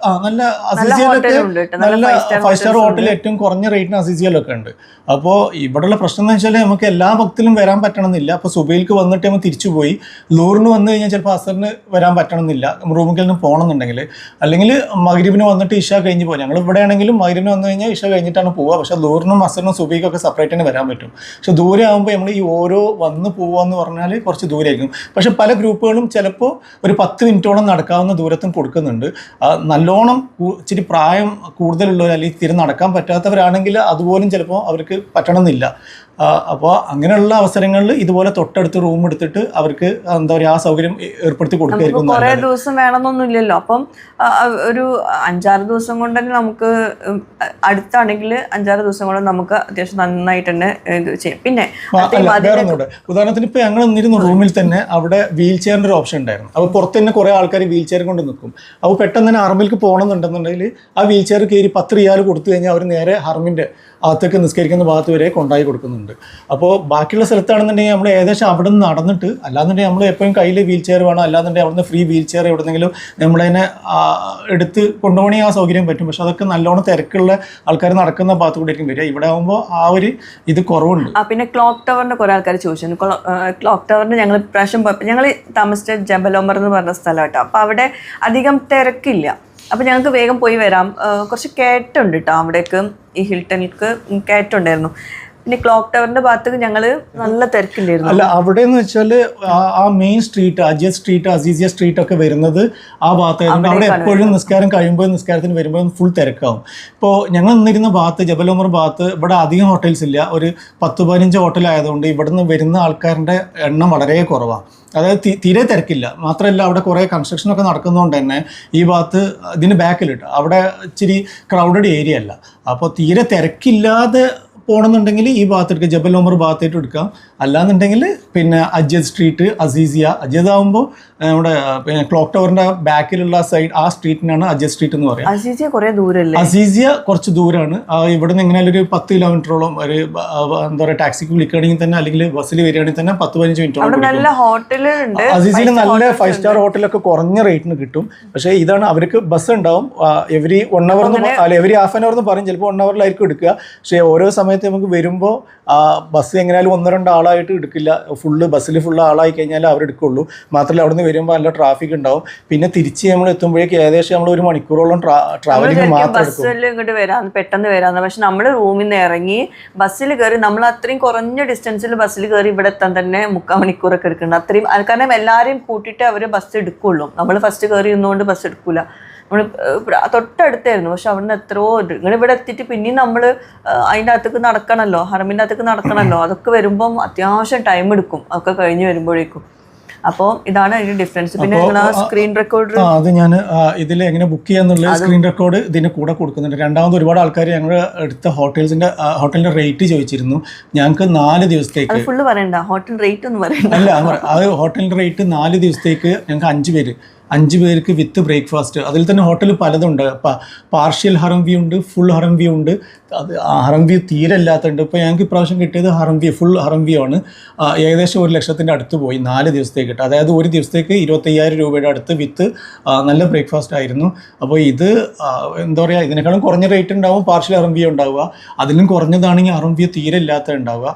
നല്ല അസീസിയയിലൊക്കെ നല്ല 5 സ്റ്റാർ ഹോട്ടൽ ഏറ്റവും കുറഞ്ഞ റേറ്റിന് അസീസിയയിലൊക്കെ ഉണ്ട്. അപ്പോൾ ഇവിടെയുള്ള പ്രശ്നം എന്ന് വെച്ചാൽ നമുക്ക് എല്ലാ ഭക്തിലും വരാൻ പറ്റണമെന്നില്ല. അപ്പോൾ സുബൈൽക്ക് വന്നിട്ട് നമ്മൾ തിരിച്ചു പോയി ലൂറിന് വന്നു കഴിഞ്ഞാൽ ചിലപ്പോൾ അസറിന് വരാൻ പറ്റണമെന്നില്ല, റൂമിൽ പോകണമെന്നുണ്ടെങ്കിൽ. അല്ലെങ്കിൽ മഗ്രിബിന് വന്നിട്ട് ഇഷ കഴിഞ്ഞ് പോകും. ഞങ്ങൾ ഇവിടെ ആണെങ്കിലും മഗ്രിബിന് വന്നു കഴിഞ്ഞാൽ ഇഷ കഴിഞ്ഞിട്ടാണ് പോവുക. പക്ഷേ ലൂറിനും അസറിനും സുബൈക്കൊക്കെ സെപ്പറേറ്റ് തന്നെ വരാൻ പറ്റും. പക്ഷേ ദൂരെ ആകുമ്പോൾ നമ്മൾ ഈ ഓരോ വന്ന് പോവാന്ന് പറഞ്ഞാൽ കുറച്ച് ദൂരമായിരിക്കും. പക്ഷേ പല ഗ്രൂപ്പുകളും ചിലപ്പോൾ ഒരു 10 മിനിറ്റോളം നടക്കാവുന്ന ദൂരത്തും കൊടുക്കുന്നുണ്ട്. നല്ലോണം ഇച്ചിരി പ്രായം കൂടുതലുള്ളവർ അല്ലെങ്കിൽ സ്ഥിരം നടക്കാൻ പറ്റാത്തവരാണെങ്കിൽ അതുപോലും ചിലപ്പോൾ അവർക്ക് പറ്റണമെന്നില്ല. അപ്പോൾ അങ്ങനെയുള്ള അവസരങ്ങളിൽ ഇതുപോലെ തൊട്ടടുത്ത് റൂം എടുത്തിട്ട് അവർക്ക് എന്താ പറയുക ആ സൗകര്യം ഏർപ്പെടുത്തി കൊടുക്കുകയായിരിക്കും. കുറേ ദിവസം വേണമെന്നൊന്നുമില്ലല്ലോ. അപ്പം ഒരു 5-6 ദിവസം കൊണ്ട് തന്നെ നമുക്ക്, അടുത്താണെങ്കിൽ 5-6 ദിവസം കൊണ്ട് നമുക്ക് അത്യാവശ്യം നന്നായിട്ട് തന്നെ ഇത് ചെയ്യും. പിന്നെ വേറൊന്നുകൂടെ, ഉദാഹരണത്തിന് ഇപ്പോൾ ഞങ്ങൾ നിന്നിരുന്ന റൂമിൽ തന്നെ അവിടെ വീൽ ചെയറിൻ്റെ ഒരു ഓപ്ഷൻ ഉണ്ടായിരുന്നു. അപ്പോൾ പുറത്ത് തന്നെ കുറേ ആൾക്കാർ വീൽ ചെയർ കൊണ്ട് നിൽക്കും. അപ്പോൾ പെട്ടെന്ന് തന്നെ ഹറമിലേക്ക് പോകണമെന്നുണ്ടെന്നുണ്ടെങ്കിൽ ആ വീൽ ചെയർ കയറി 10 റിയാൽ കൊടുത്തു കഴിഞ്ഞാൽ അവർ നേരെ ഹറമിൻ്റെ അകത്തേക്ക് നിസ്കരിക്കുന്ന ഭാഗത്ത് വരെ കൊണ്ടായി കൊടുക്കുന്നുണ്ട്. അപ്പോൾ ബാക്കിയുള്ള സ്ഥലത്താണെന്നുണ്ടെങ്കിൽ നമ്മൾ ഏകദേശം അവിടെ നിന്ന് നടന്നിട്ട്, അല്ലാന്നുണ്ടെങ്കിൽ നമ്മൾ എപ്പോഴും കയ്യിൽ വീൽ ചെയർ വേണം, അല്ലാന്നുണ്ടെങ്കിൽ അവിടുന്ന് ഫ്രീ വീൽ ചെയർ എവിടെന്നെങ്കിലും നമ്മളതിനെ എടുത്ത് കൊണ്ടുപോകണമെങ്കിൽ ആ സൗകര്യം പറ്റും. പക്ഷെ അതൊക്കെ നല്ലോണം തിരക്കുള്ള ആൾക്കാർ നടക്കുന്ന ഭാഗത്ത് കൂടെ ആയിരിക്കും വരിക. ഇവിടെ ആകുമ്പോൾ ആ ഒരു ഇത് കുറവുണ്ട്. പിന്നെ ക്ലോക്ക് ടവറിൻ്റെ കുറേ ആൾക്കാർ ചോദിച്ചു. ക്ലോക്ക് ടവറിന് ഞങ്ങൾ പ്രാവശ്യം പോയപ്പോൾ, ഞങ്ങൾ താമസിച്ച ജബൽ ഒമർ എന്ന് പറഞ്ഞ സ്ഥലം കേട്ടോ. അപ്പോൾ അവിടെ അധികം തിരക്കില്ല. അപ്പോൾ ഞങ്ങൾക്ക് വേഗം പോയി വരാം. കുറച്ച് കയറ്റമുണ്ട് കേട്ടോ അവിടേക്ക്, ഈ ഹിൽട്ടണിലേക്ക് കയറ്റമുണ്ടായിരുന്നു. പിന്നെ ക്ലോക്ക് ടവറിന്റെ ഭാഗത്തേക്ക് ഞങ്ങൾ നല്ല തിരക്കില്ലായിരുന്നു. അല്ല, അവിടെ എന്ന് വെച്ചാൽ ആ main street, Ajyad street, Aziziya street ഒക്കെ വരുന്നത് ആ ഭാഗത്തായിരുന്നു. അവിടെ എപ്പോഴും നിസ്കാരം കഴിയുമ്പോൾ നിസ്കാരത്തിന് വരുമ്പോൾ ഫുൾ തിരക്കാവും. ഇപ്പോൾ ഞങ്ങൾ നിന്നിരുന്ന ഭാഗത്ത്, ജബൽ ഉമർ ഭാഗത്ത്, ഇവിടെ അധികം ഹോട്ടൽസ് ഇല്ല. ഒരു 10-15 ഹോട്ടലായതുകൊണ്ട് ഇവിടുന്ന് വരുന്ന ആൾക്കാരുടെ എണ്ണം വളരെ കുറവാണ്. അതായത് തീരെ തിരക്കില്ല. മാത്രമല്ല അവിടെ കുറേ കൺസ്ട്രക്ഷനൊക്കെ നടക്കുന്നതുകൊണ്ട് തന്നെ ഈ ഭാഗത്ത് ഇതിന് ബാക്കിലിട്ട് അവിടെ ഇച്ചിരി ക്രൗഡഡ് ഏരിയ അല്ല. അപ്പോൾ തീരെ തിരക്കില്ലാതെ പോകണമെന്നുണ്ടെങ്കിൽ ഈ ഭാഗത്തെടുക്കുക, ജബൽ ഉമർ ഭാഗത്തേട്ട് എടുക്കാം. അല്ലാന്നുണ്ടെങ്കിൽ പിന്നെ അജിയത് സ്ട്രീറ്റ്, അസീസിയ. അജിയത് ആകുമ്പോൾ നമ്മുടെ പിന്നെ ക്ലോക്ക് ടവറിൻ്റെ ബാക്കിലുള്ള സൈഡ്, ആ സ്ട്രീറ്റിനാണ് അജിയത് സ്ട്രീറ്റ് എന്ന് പറയുക. അസീസിയ കുറേ ദൂരമല്ലേ? അസീസിയ കുറച്ച് ദൂരമാണ്. ഇവിടെ നിന്ന് എങ്ങനെയാലും ഒരു 10 കിലോമീറ്ററോളം ഒരു എന്താ പറയുക ടാക്സിക്ക് വിളിക്കുകയാണെങ്കിൽ തന്നെ, അല്ലെങ്കിൽ ബസ്സിൽ വരികയാണെങ്കിൽ തന്നെ 10-15 മിനിറ്റോളം. നല്ല ഹോട്ടലുണ്ട് അസീസിയിൽ നല്ല 5 സ്റ്റാർ ഹോട്ടലൊക്കെ കുറഞ്ഞ റേറ്റിന് കിട്ടും. പക്ഷേ ഇതാണ് അവർക്ക് ബസ് ഉണ്ടാവും എവരി 1 അവർ, അല്ല എവരി ഹാഫ് ആൻ അവർ എന്ന് പറയും. ചിലപ്പോൾ 1 അവറിലായിരിക്കും എടുക്കുക. പക്ഷേ ഓരോ സമയത്ത് നമുക്ക് വരുമ്പോൾ ബസ് എങ്ങനെയാലും 1-2 ആളായിട്ട് എടുക്കില്ല, ബസ്സിൽ ഫുള്ള് ആളായി കഴിഞ്ഞാൽ അവരെടുക്കുള്ളൂ. മാത്രമല്ല അവിടെ നിന്ന് വരുമ്പോൾ നല്ല ട്രാഫിക് ഉണ്ടാവും. പിന്നെ തിരിച്ച് നമ്മൾ എത്തുമ്പോഴേക്ക് ഏകദേശം നമ്മൾ 1 മണിക്കൂറോളം ട്രാവലിംഗ് മാത്രം എടുക്കും. ബസ്സിൽ ഇങ്ങോട്ട് വരാം, പെട്ടെന്ന് വരാന്ന്. പക്ഷെ നമ്മൾ റൂമിൽ നിന്ന് ഇറങ്ങി ബസ്സിൽ കയറി നമ്മൾ അത്രയും കുറഞ്ഞ ഡിസ്റ്റൻസിൽ ബസ്സിൽ കയറി ഇവിടെ എത്താൻ തന്നെ 3/4 മണിക്കൂറൊക്കെ എടുക്കുന്നുണ്ട്. അത്രയും കാരണം എല്ലാവരെയും കൂട്ടിയിട്ട് അവർ ബസ് എടുക്കുള്ളൂ. നമ്മൾ ഫസ്റ്റ് കയറി ഇരുന്നുകൊണ്ട് ബസ് എടുക്കൂല. നമ്മൾ തൊട്ടടുത്തായിരുന്നു, പക്ഷെ അവിടെ നിന്ന് എത്രയോ നിങ്ങൾ ഇവിടെ എത്തിയിട്ട് പിന്നെയും നമ്മൾ അതിൻ്റെ അകത്തേക്ക് നടക്കണമല്ലോ, ഹറമിൻ്റെ അകത്തേക്ക് നടക്കണമല്ലോ. അതൊക്കെ വരുമ്പം അത്യാവശ്യം ടൈം എടുക്കും, അതൊക്കെ കഴിഞ്ഞ് വരുമ്പോഴേക്കും. അപ്പോൾ ഇതാണ് അതിന്റെ ഡിഫറൻസ്. പിന്നെ സ്ക്രീൻ റെക്കോർഡർ അത് ഞാൻ ഇതിൽ എങ്ങനെ ബുക്ക് ചെയ്യാന്നുള്ള സ്ക്രീൻ റെക്കോർഡ് ഇതിന് കൂടെ കൊടുക്കുന്നുണ്ട്. രണ്ടാമത് ഒരുപാട് ആൾക്കാർ ഞങ്ങൾ എടുത്ത ഹോട്ടലിന്റെ റേറ്റ് ചോദിച്ചിരുന്നു. ഞങ്ങൾക്ക് 4 ദിവസത്തേക്ക് ഫുള്ള് പറയണ്ട, ഹോട്ടൽ റേറ്റ് ഒന്നും പറയണ്ട. അല്ല, അത് ഹോട്ടലിന്റെ റേറ്റ് 4 ദിവസത്തേക്ക് ഞങ്ങൾക്ക് 5 പേർക്ക് വിത്ത് ബ്രേക്ക്ഫാസ്റ്റ്. അതിൽ തന്നെ ഹോട്ടൽ പലതുണ്ട്. പാർഷ്യൽ ഹറം വ്യൂ ഉണ്ട്, ഫുൾ ഹറം വ്യൂ ഉണ്ട്. അത് ഹറം വ്യൂ തീരെ ഇല്ലാത്തതുണ്ട്. ഇപ്പോൾ ഞങ്ങൾക്ക് ഇപ്രാവശ്യം കിട്ടിയത് ഫുൾ ഹറം വ്യൂ ആണ്. ഏകദേശം 1 ലക്ഷത്തിൻ്റെ അടുത്ത് പോയി 4 ദിവസത്തേക്ക് കിട്ടും. അതായത് ഒരു ദിവസത്തേക്ക് 25,000 രൂപയുടെ അടുത്ത് വിത്ത് നല്ല ബ്രേക്ക്ഫാസ്റ്റ് ആയിരുന്നു. അപ്പോൾ ഇത് എന്താ പറയുക, ഇതിനേക്കാളും കുറഞ്ഞ റേറ്റ് ഉണ്ടാവും പാർഷ്യൽ ഹറം വ്യൂ ഉണ്ടാവുക. അതിലും കുറഞ്ഞതാണെങ്കിൽ ഹറം വ്യൂ തീരെ ഇല്ലാത്ത ഉണ്ടാവുക.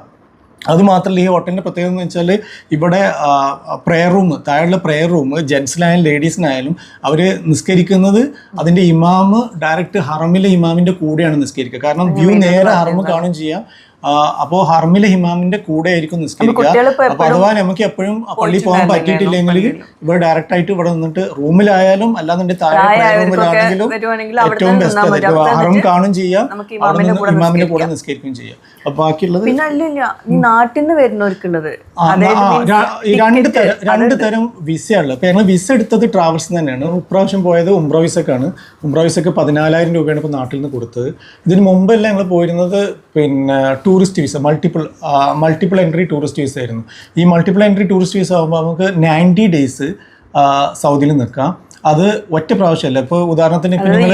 അതുമാത്രമല്ല, ഈ ഹോട്ടലിൻ്റെ പ്രത്യേകത എന്ന് വെച്ചാൽ ഇവിടെ പ്രെയർ റൂം, താഴെയുള്ള പ്രെയർ റൂം ജെൻസിനായാലും ലേഡീസിനായാലും അവർ നിസ്കരിക്കുന്നത് അതിൻ്റെ ഇമാമ് ഡയറക്റ്റ് ഹറമിലെ ഇമാമിൻ്റെ കൂടെയാണ് നിസ്കരിക്കുക. കാരണം വ്യൂ നേരെ ഹറമ് കാണുകയും ചെയ്യാം. അപ്പോൾ ഹറമിലെ ഇമാമിന്റെ കൂടെ ആയിരിക്കും നിസ്കരിക്കുക. അപ്പോൾ അഥവാ നമുക്ക് എപ്പോഴും പള്ളി പോകാൻ പറ്റിയിട്ടില്ലെങ്കിൽ ഇവിടെ ഡയറക്റ്റ് ആയിട്ട് ഇവിടെ നിന്നിട്ട് റൂമിലായാലും അല്ലാന്നുണ്ടെങ്കിൽ താഴെ റൂമിലാണെങ്കിലും ഏറ്റവും ബെസ്റ്റ് ഹറം കാണും ചെയ്യാം, ഇമാമിന്റെ കൂടെ നിസ്കരിക്കുകയും ചെയ്യാം. അപ്പൊ ബാക്കിയുള്ളത് നാട്ടിൽ നിന്ന് വരുന്നവർക്കുള്ളത് രണ്ട് തരം വിസ ഉള്ളത്. ഇപ്പൊ ഞങ്ങൾ വിസ എടുത്തത് ട്രാവൽസ് തന്നെയാണ്. ഇപ്രാവശ്യം പോയത് ഉംറ വിസക്കാണ്. ഉംറ വിസക്ക് 14,000 രൂപയാണ് ഇപ്പോൾ നാട്ടിൽ നിന്ന് കൊടുത്തത്. ഇതിന് മുമ്പെല്ലാം ഞങ്ങൾ പോയിരുന്നത് പിന്നെ tourist visa, multiple entry tourist visa ആയിരുന്നു. ഈ മൾട്ടിപ്പിൾ എൻട്രി ടൂറിസ്റ്റ് വിസ ആകുമ്പോൾ നമുക്ക് 90 ഡേയ്സ് സൗദിയിൽ നിൽക്കാം. അത് ഒറ്റ പ്രാവശ്യമല്ല. ഇപ്പോൾ ഉദാഹരണത്തിന് ഇപ്പം നിങ്ങൾ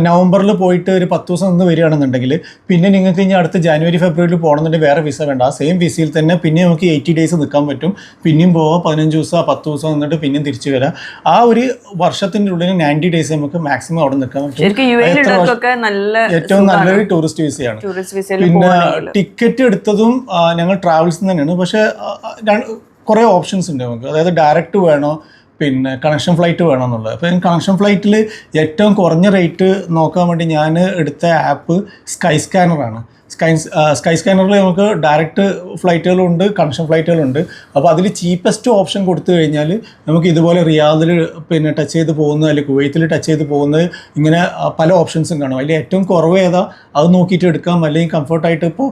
നവംബറിൽ പോയിട്ട് ഒരു 10 ദിവസം നിന്ന് വരികയാണെന്നുണ്ടെങ്കിൽ പിന്നെ നിങ്ങൾക്ക് ഇനി അടുത്ത ജനുവരി ഫെബ്രുവരിയിൽ പോകണമെന്നുണ്ടെങ്കിൽ വേറെ വിസ വേണ്ട. ആ സെയിം വിസയിൽ തന്നെ പിന്നെ നമുക്ക് 80 ഡേയ്സ് നിൽക്കാൻ പറ്റും. പിന്നെയും പോവാം, 15 ദിവസം 10 ദിവസം നിന്നിട്ട് പിന്നെയും തിരിച്ചു വരാം. ആ ഒരു വർഷത്തിൻ്റെ ഉള്ളിൽ 90 ഡേയ്സ് നമുക്ക് മാക്സിമം അവിടെ നിൽക്കാൻ പറ്റും. ഏറ്റവും നല്ലൊരു ടൂറിസ്റ്റ് വിസയാണ്. പിന്നെ ടിക്കറ്റ് എടുത്തതും ഞങ്ങൾ ട്രാവൽസ് തന്നെയാണ്. പക്ഷേ കുറേ ഓപ്ഷൻസ് ഉണ്ട് നമുക്ക്. അതായത് ഡയറക്റ്റ് വേണോ, പിന്നെ കണക്ഷൻ ഫ്ലൈറ്റ് വേണമെന്നുള്ളത്. അപ്പോൾ കണക്ഷൻ ഫ്ലൈറ്റിൽ ഏറ്റവും കുറഞ്ഞ റേറ്റ് നോക്കാൻ വേണ്ടി ഞാൻ എടുത്ത ആപ്പ് സ്കൈ സ്കാനറാണ്. സ്കൈ സ്കാനറിൽ നമുക്ക് ഡയറക്റ്റ് ഫ്ലൈറ്റുകളുണ്ട്, കണക്ഷൻ ഫ്ലൈറ്റുകളുണ്ട്. അപ്പോൾ അതിൽ ചീപ്പസ്റ്റ് ഓപ്ഷൻ കൊടുത്തു കഴിഞ്ഞാൽ നമുക്ക് ഇതുപോലെ റിയാദിൽ പിന്നെ ടച്ച് ചെയ്ത് പോകുന്നത്, അല്ലെങ്കിൽ കുവൈത്തിൽ ടച്ച് ചെയ്ത് പോകുന്നത്, ഇങ്ങനെ പല ഓപ്ഷൻസും കാണും. അതിൽ ഏറ്റവും കുറവ് ഏതാ അത് നോക്കിയിട്ട് എടുക്കാം. അല്ലെങ്കിൽ കംഫർട്ടായിട്ട് ഇപ്പോൾ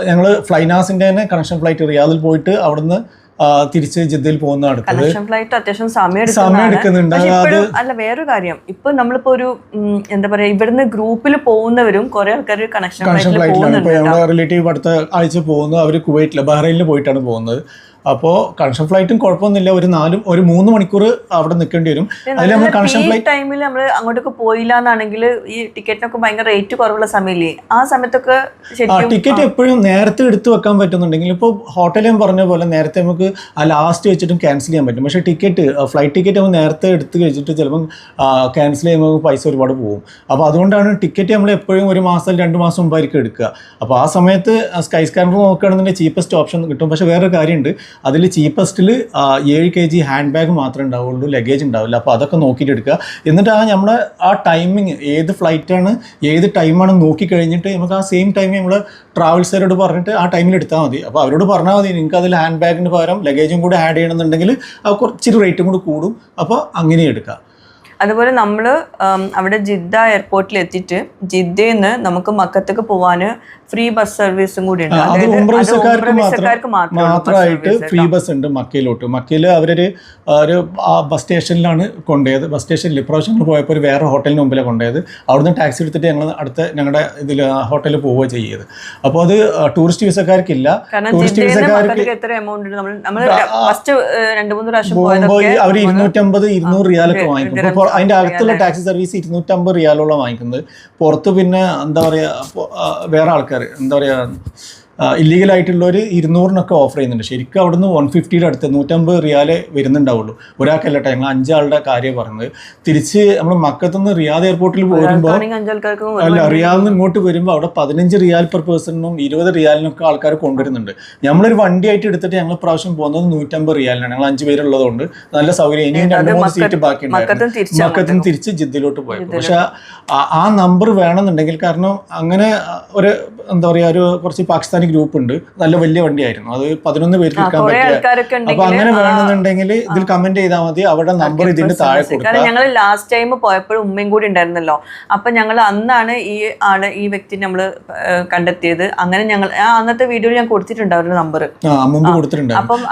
ഞങ്ങൾ ഫ്ലൈനാസിൻ്റെ തന്നെ കണക്ഷൻ ഫ്ലൈറ്റ് റിയാദിൽ പോയിട്ട് അവിടുന്ന് തിരിച്ച് ജിദ്ദയിൽ പോകുന്ന ഫ്ലൈറ്റ് അത്യാവശ്യം സമയം എടുക്കുന്നുണ്ട്. അല്ല, വേറൊരു കാര്യം, ഇപ്പൊ നമ്മളിപ്പോ ഒരു എന്താ പറയാ, ഇവിടുന്ന് ഗ്രൂപ്പിൽ പോകുന്നവരും കുറെ ആൾക്കാർ കണക്ഷൻ ഫ്ലൈറ്റിലാണ്. ഇപ്പൊ ഞങ്ങളുടെ റിലേറ്റീവ് അടുത്ത ആഴ്ച പോകുന്നത് അവർ കുവൈറ്റിൽ ബഹ്റൈനിൽ പോയിട്ടാണ് പോകുന്നത്. അപ്പോൾ കണക്ഷൻ ഫ്ലൈറ്റും കുഴപ്പമൊന്നുമില്ല. ഒരു 3 മണിക്കൂർ അവിടെ നിൽക്കേണ്ടി വരും. അതിൽ നമ്മൾ കണക്ഷൻ ഫ്ലൈറ്റ് ടൈമിൽ നമ്മൾ അങ്ങോട്ടൊക്കെ പോയില്ല എന്നാണെങ്കിൽ ഈ ടിക്കറ്റിനൊക്കെ ഭയങ്കര റേറ്റ് കുറവുള്ള സമയമില്ലേ, ആ സമയത്തൊക്കെ ടിക്കറ്റ് എപ്പോഴും നേരത്തെ എടുത്ത് വെക്കാൻ പറ്റുന്നുണ്ടെങ്കിൽ, ഇപ്പോൾ ഹോട്ടലിൽ പറഞ്ഞ പോലെ നേരത്തെ നമുക്ക് ലാസ്റ്റ് വെച്ചിട്ടും ക്യാൻസൽ ചെയ്യാൻ പറ്റും. പക്ഷേ ഫ്ലൈറ്റ് ടിക്കറ്റ് നമ്മൾ നേരത്തെ എടുത്ത് കഴിച്ചിട്ട് ചിലപ്പം ക്യാൻസൽ ചെയ്യുമ്പോൾ പൈസ ഒരുപാട് പോകും. അപ്പോൾ അതുകൊണ്ടാണ് ടിക്കറ്റ് നമ്മൾ എപ്പോഴും 1 മാസം 2 മാസം മുമ്പായിരിക്കും എടുക്കുക. അപ്പോൾ ആ സമയത്ത് സ്കൈ സ്കാനർ നോക്കുകയാണെന്നുണ്ടെങ്കിൽ ചീപ്പസ്റ്റ് ഓപ്ഷൻ കിട്ടും. പക്ഷേ വേറൊരു കാര്യമുണ്ട്, അതിൽ ചീപ്പസ്റ്റിൽ 7 kg ഹാൻഡ് ബാഗ് മാത്രമേ ഉണ്ടാവുള്ളൂ, ലഗേജ് ഉണ്ടാവില്ല. അപ്പോൾ അതൊക്കെ നോക്കിയിട്ട് എടുക്കുക. എന്നിട്ട് നമ്മൾ ആ ടൈമിങ് ഏത് ഫ്ലൈറ്റാണ് ഏത് ടൈമാണെന്ന് നോക്കി കഴിഞ്ഞിട്ട് നമുക്ക് ആ സെയിം ടൈമിൽ നമ്മൾ ട്രാവൽസുകാരോട് പറഞ്ഞിട്ട് ആ ടൈമിൽ എടുത്താൽ മതി. അപ്പോൾ അവരോട് പറഞ്ഞാൽ മതി, നിങ്ങൾക്ക് അതിൽ ഹാൻഡ് ബാഗിന് പകരം ലഗേജും കൂടെ ആഡ് ചെയ്യണമെന്നുണ്ടെങ്കിൽ കുറച്ചൊരു റേറ്റും കൂടി കൂടും. അപ്പോൾ അങ്ങനെ എടുക്കാം. അതുപോലെ നമ്മൾ അവിടെ ജിദ്ദ എയർപോർട്ടിൽ എത്തിയിട്ട് ജിദ്ദയിൽ നിന്ന് നമുക്ക് മക്കത്തേക്ക് പോകാൻ ഫ്രീ ബസ് സർവീസും കൂടി ഉണ്ട്. മാത്രമായിട്ട് ഫ്രീ ബസ് ഉണ്ട് മക്കയിലോട്ട്. മക്കയിൽ അവരൊരു ബസ് സ്റ്റേഷനിലാണ് കൊണ്ടുപോയത്. ബസ് സ്റ്റേഷനിൽ ഇപ്രാവശ്യം പോയപ്പോൾ ഒരു വേറെ ഹോട്ടലിന് മുമ്പിലാണ് കൊണ്ടുപോയത്. അവിടുന്ന് ടാക്സി എടുത്തിട്ട് ഞങ്ങൾ ഞങ്ങളുടെ ഇതിൽ ഹോട്ടലിൽ പോവുക ചെയ്യത്. അപ്പോൾ അത് ടൂറിസ്റ്റ് വിസക്കാർക്കില്ല. ടൂറിസ്റ്റ് വിസക്കാർക്ക് അവർ 250-200 റിയാലൊക്കെ വാങ്ങിക്കും. അപ്പോൾ അതിൻ്റെ അകത്തുള്ള ടാക്സി സർവീസ് 250 റിയാലോളം വാങ്ങിക്കുന്നത്. പുറത്ത് പിന്നെ എന്താ പറയുക, വേറെ ആൾക്കാർ എന്താ പറയുക, ഇല്ലീഗലായിട്ടുള്ളവർ 200-നൊക്കെ ഓഫർ ചെയ്യുന്നുണ്ട്. ശരിക്കും അവിടുന്ന് 150-യുടെ അടുത്ത് 150 റിയാലേ വരുന്നുണ്ടാവുള്ളൂ ഒരാൾക്കല്ല കേട്ടോ. ഞങ്ങൾ 5 ആളുടെ കാര്യം പറഞ്ഞത്. തിരിച്ച് നമ്മൾ മക്കത്തുനിന്ന് റിയാദ് എയർപോർട്ടിൽ വരുമ്പോൾ അല്ല റിയാദിൽ നിന്ന് ഇങ്ങോട്ട് വരുമ്പോൾ അവിടെ 15 റിയാൽ പെർ പേഴ്സണിനും 20 റിയാലിനൊക്കെ ആൾക്കാർ കൊണ്ടുവരുന്നുണ്ട്. നമ്മളൊരു വണ്ടിയായിട്ട് എടുത്തിട്ട് ഞങ്ങൾ പ്രാവശ്യം പോകുന്നത് 150 റിയാലിനാണ്. ഞങ്ങൾ 5 പേരുള്ളതുകൊണ്ട് നല്ല സൗകര്യം. ഇനിയും 2-3 സീറ്റ് ബാക്കിയുണ്ടായിരുന്നു. മക്കത്തിന് തിരിച്ച് ജിദ്ദയിലോട്ട് പോയത്. പക്ഷെ ആ നമ്പർ വേണമെന്നുണ്ടെങ്കിൽ, കാരണം അങ്ങനെ ഒരു എന്താ പറയുക, ഒരു കുറച്ച് പാകിസ്ഥാനി ഗ്രൂപ്പ് ഉണ്ട്. നല്ല വലിയ വണ്ടിയായിരുന്നു, അത് 11 പേർക്ക് എടുക്കാൻ പറ്റിയ. അപ്പൊ അങ്ങനെ വേണമെന്നുണ്ടെങ്കിൽ ഇതിൽ കമന്റ് ചെയ്താൽ മതി, അവിടെ നമ്പർ ഇതിന്റെ താഴെ കൊടുക്കാം. ഞങ്ങൾ ലാസ്റ്റ് ടൈം പോയപ്പോഴും ഉമ്മയും കൂടി ഉണ്ടായിരുന്നല്ലോ. അപ്പൊ ഞങ്ങൾ അന്നാണ് ഈ വ്യക്തി നമ്മൾ കണ്ടെത്തിയത്. അങ്ങനെ ഞങ്ങൾ അന്നത്തെ വീഡിയോയിൽ ഞാൻ കൊടുത്തിട്ടുണ്ട് അവരുടെ നമ്പർ, മുമ്പ് കൊടുത്തിട്ടുണ്ട്. അപ്പം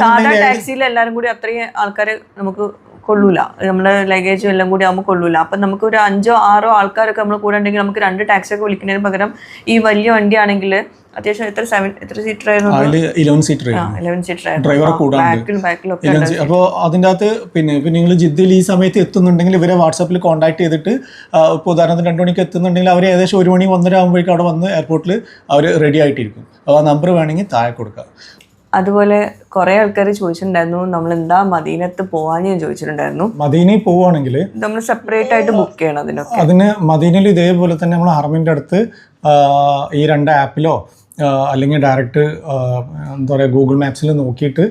സാധാ ടാക്സിയിൽ എല്ലാവരും കൂടി അത്രയും ആൾക്കാരെ നമുക്ക് കൊള്ളൂല, നമ്മുടെ ലഗേജും എല്ലാം കൂടി ആകുമ്പോൾ കൊള്ളൂല. അപ്പം നമുക്ക് ഒരു 5-6 ആൾക്കാരൊക്കെ നമ്മൾ കൂടെ ഉണ്ടെങ്കിൽ നമുക്ക് 2 ടാക്സി ഒക്കെ വിളിക്കുന്നതിന് പകരം ഈ വലിയ വണ്ടി ആണെങ്കിൽ അത്യാവശ്യം എത്ര സീറ്റർ ആയിരുന്നു? 11 സീറ്റർ ഡ്രൈവറെ കൂടാണ്ട്. അപ്പോൾ അതിൻ്റെ അകത്ത് പിന്നെ നിങ്ങൾ ജിദ്ദയിൽ ഈ സമയത്ത് എത്തുന്നുണ്ടെങ്കിൽ ഇവരെ വാട്സാപ്പിൽ കോൺടാക്ട് ചെയ്തിട്ട്, ഇപ്പോൾ ഉദാഹരണത്തിന് 2 മണിക്ക് എത്തുന്നുണ്ടെങ്കിൽ അവർ ഏകദേശം 1 മണി 1:30 ആകുമ്പോഴേക്കും അവിടെ വന്ന് എയർപോർട്ടിൽ അവർ റെഡി ആയിട്ടിരിക്കും. അപ്പോൾ ആ നമ്പർ വേണമെങ്കിൽ താഴെ കൊടുക്കുക. അതുപോലെ കുറെ ആൾക്കാർ ചോദിച്ചിട്ടുണ്ടായിരുന്നു നമ്മൾ എന്താ മദീനത്ത് പോവാന്ന് ചോദിച്ചിട്ടുണ്ടായിരുന്നു. മദീനയിൽ പോവുകയാണെങ്കിൽ നമ്മൾ സെപ്പറേറ്റ് ആയിട്ട് ബുക്ക് ചെയ്യണം അതിനൊക്കെ. അതിന് മദീനയിൽ ഇതേപോലെ തന്നെ നമ്മൾ ഹറമിൻ്റെ അടുത്ത് ഈ 2 ആപ്പിലോ അല്ലെങ്കിൽ ഡയറക്റ്റ് എന്താ പറയുക ഗൂഗിൾ മാപ്സിൽ നോക്കിയിട്ട്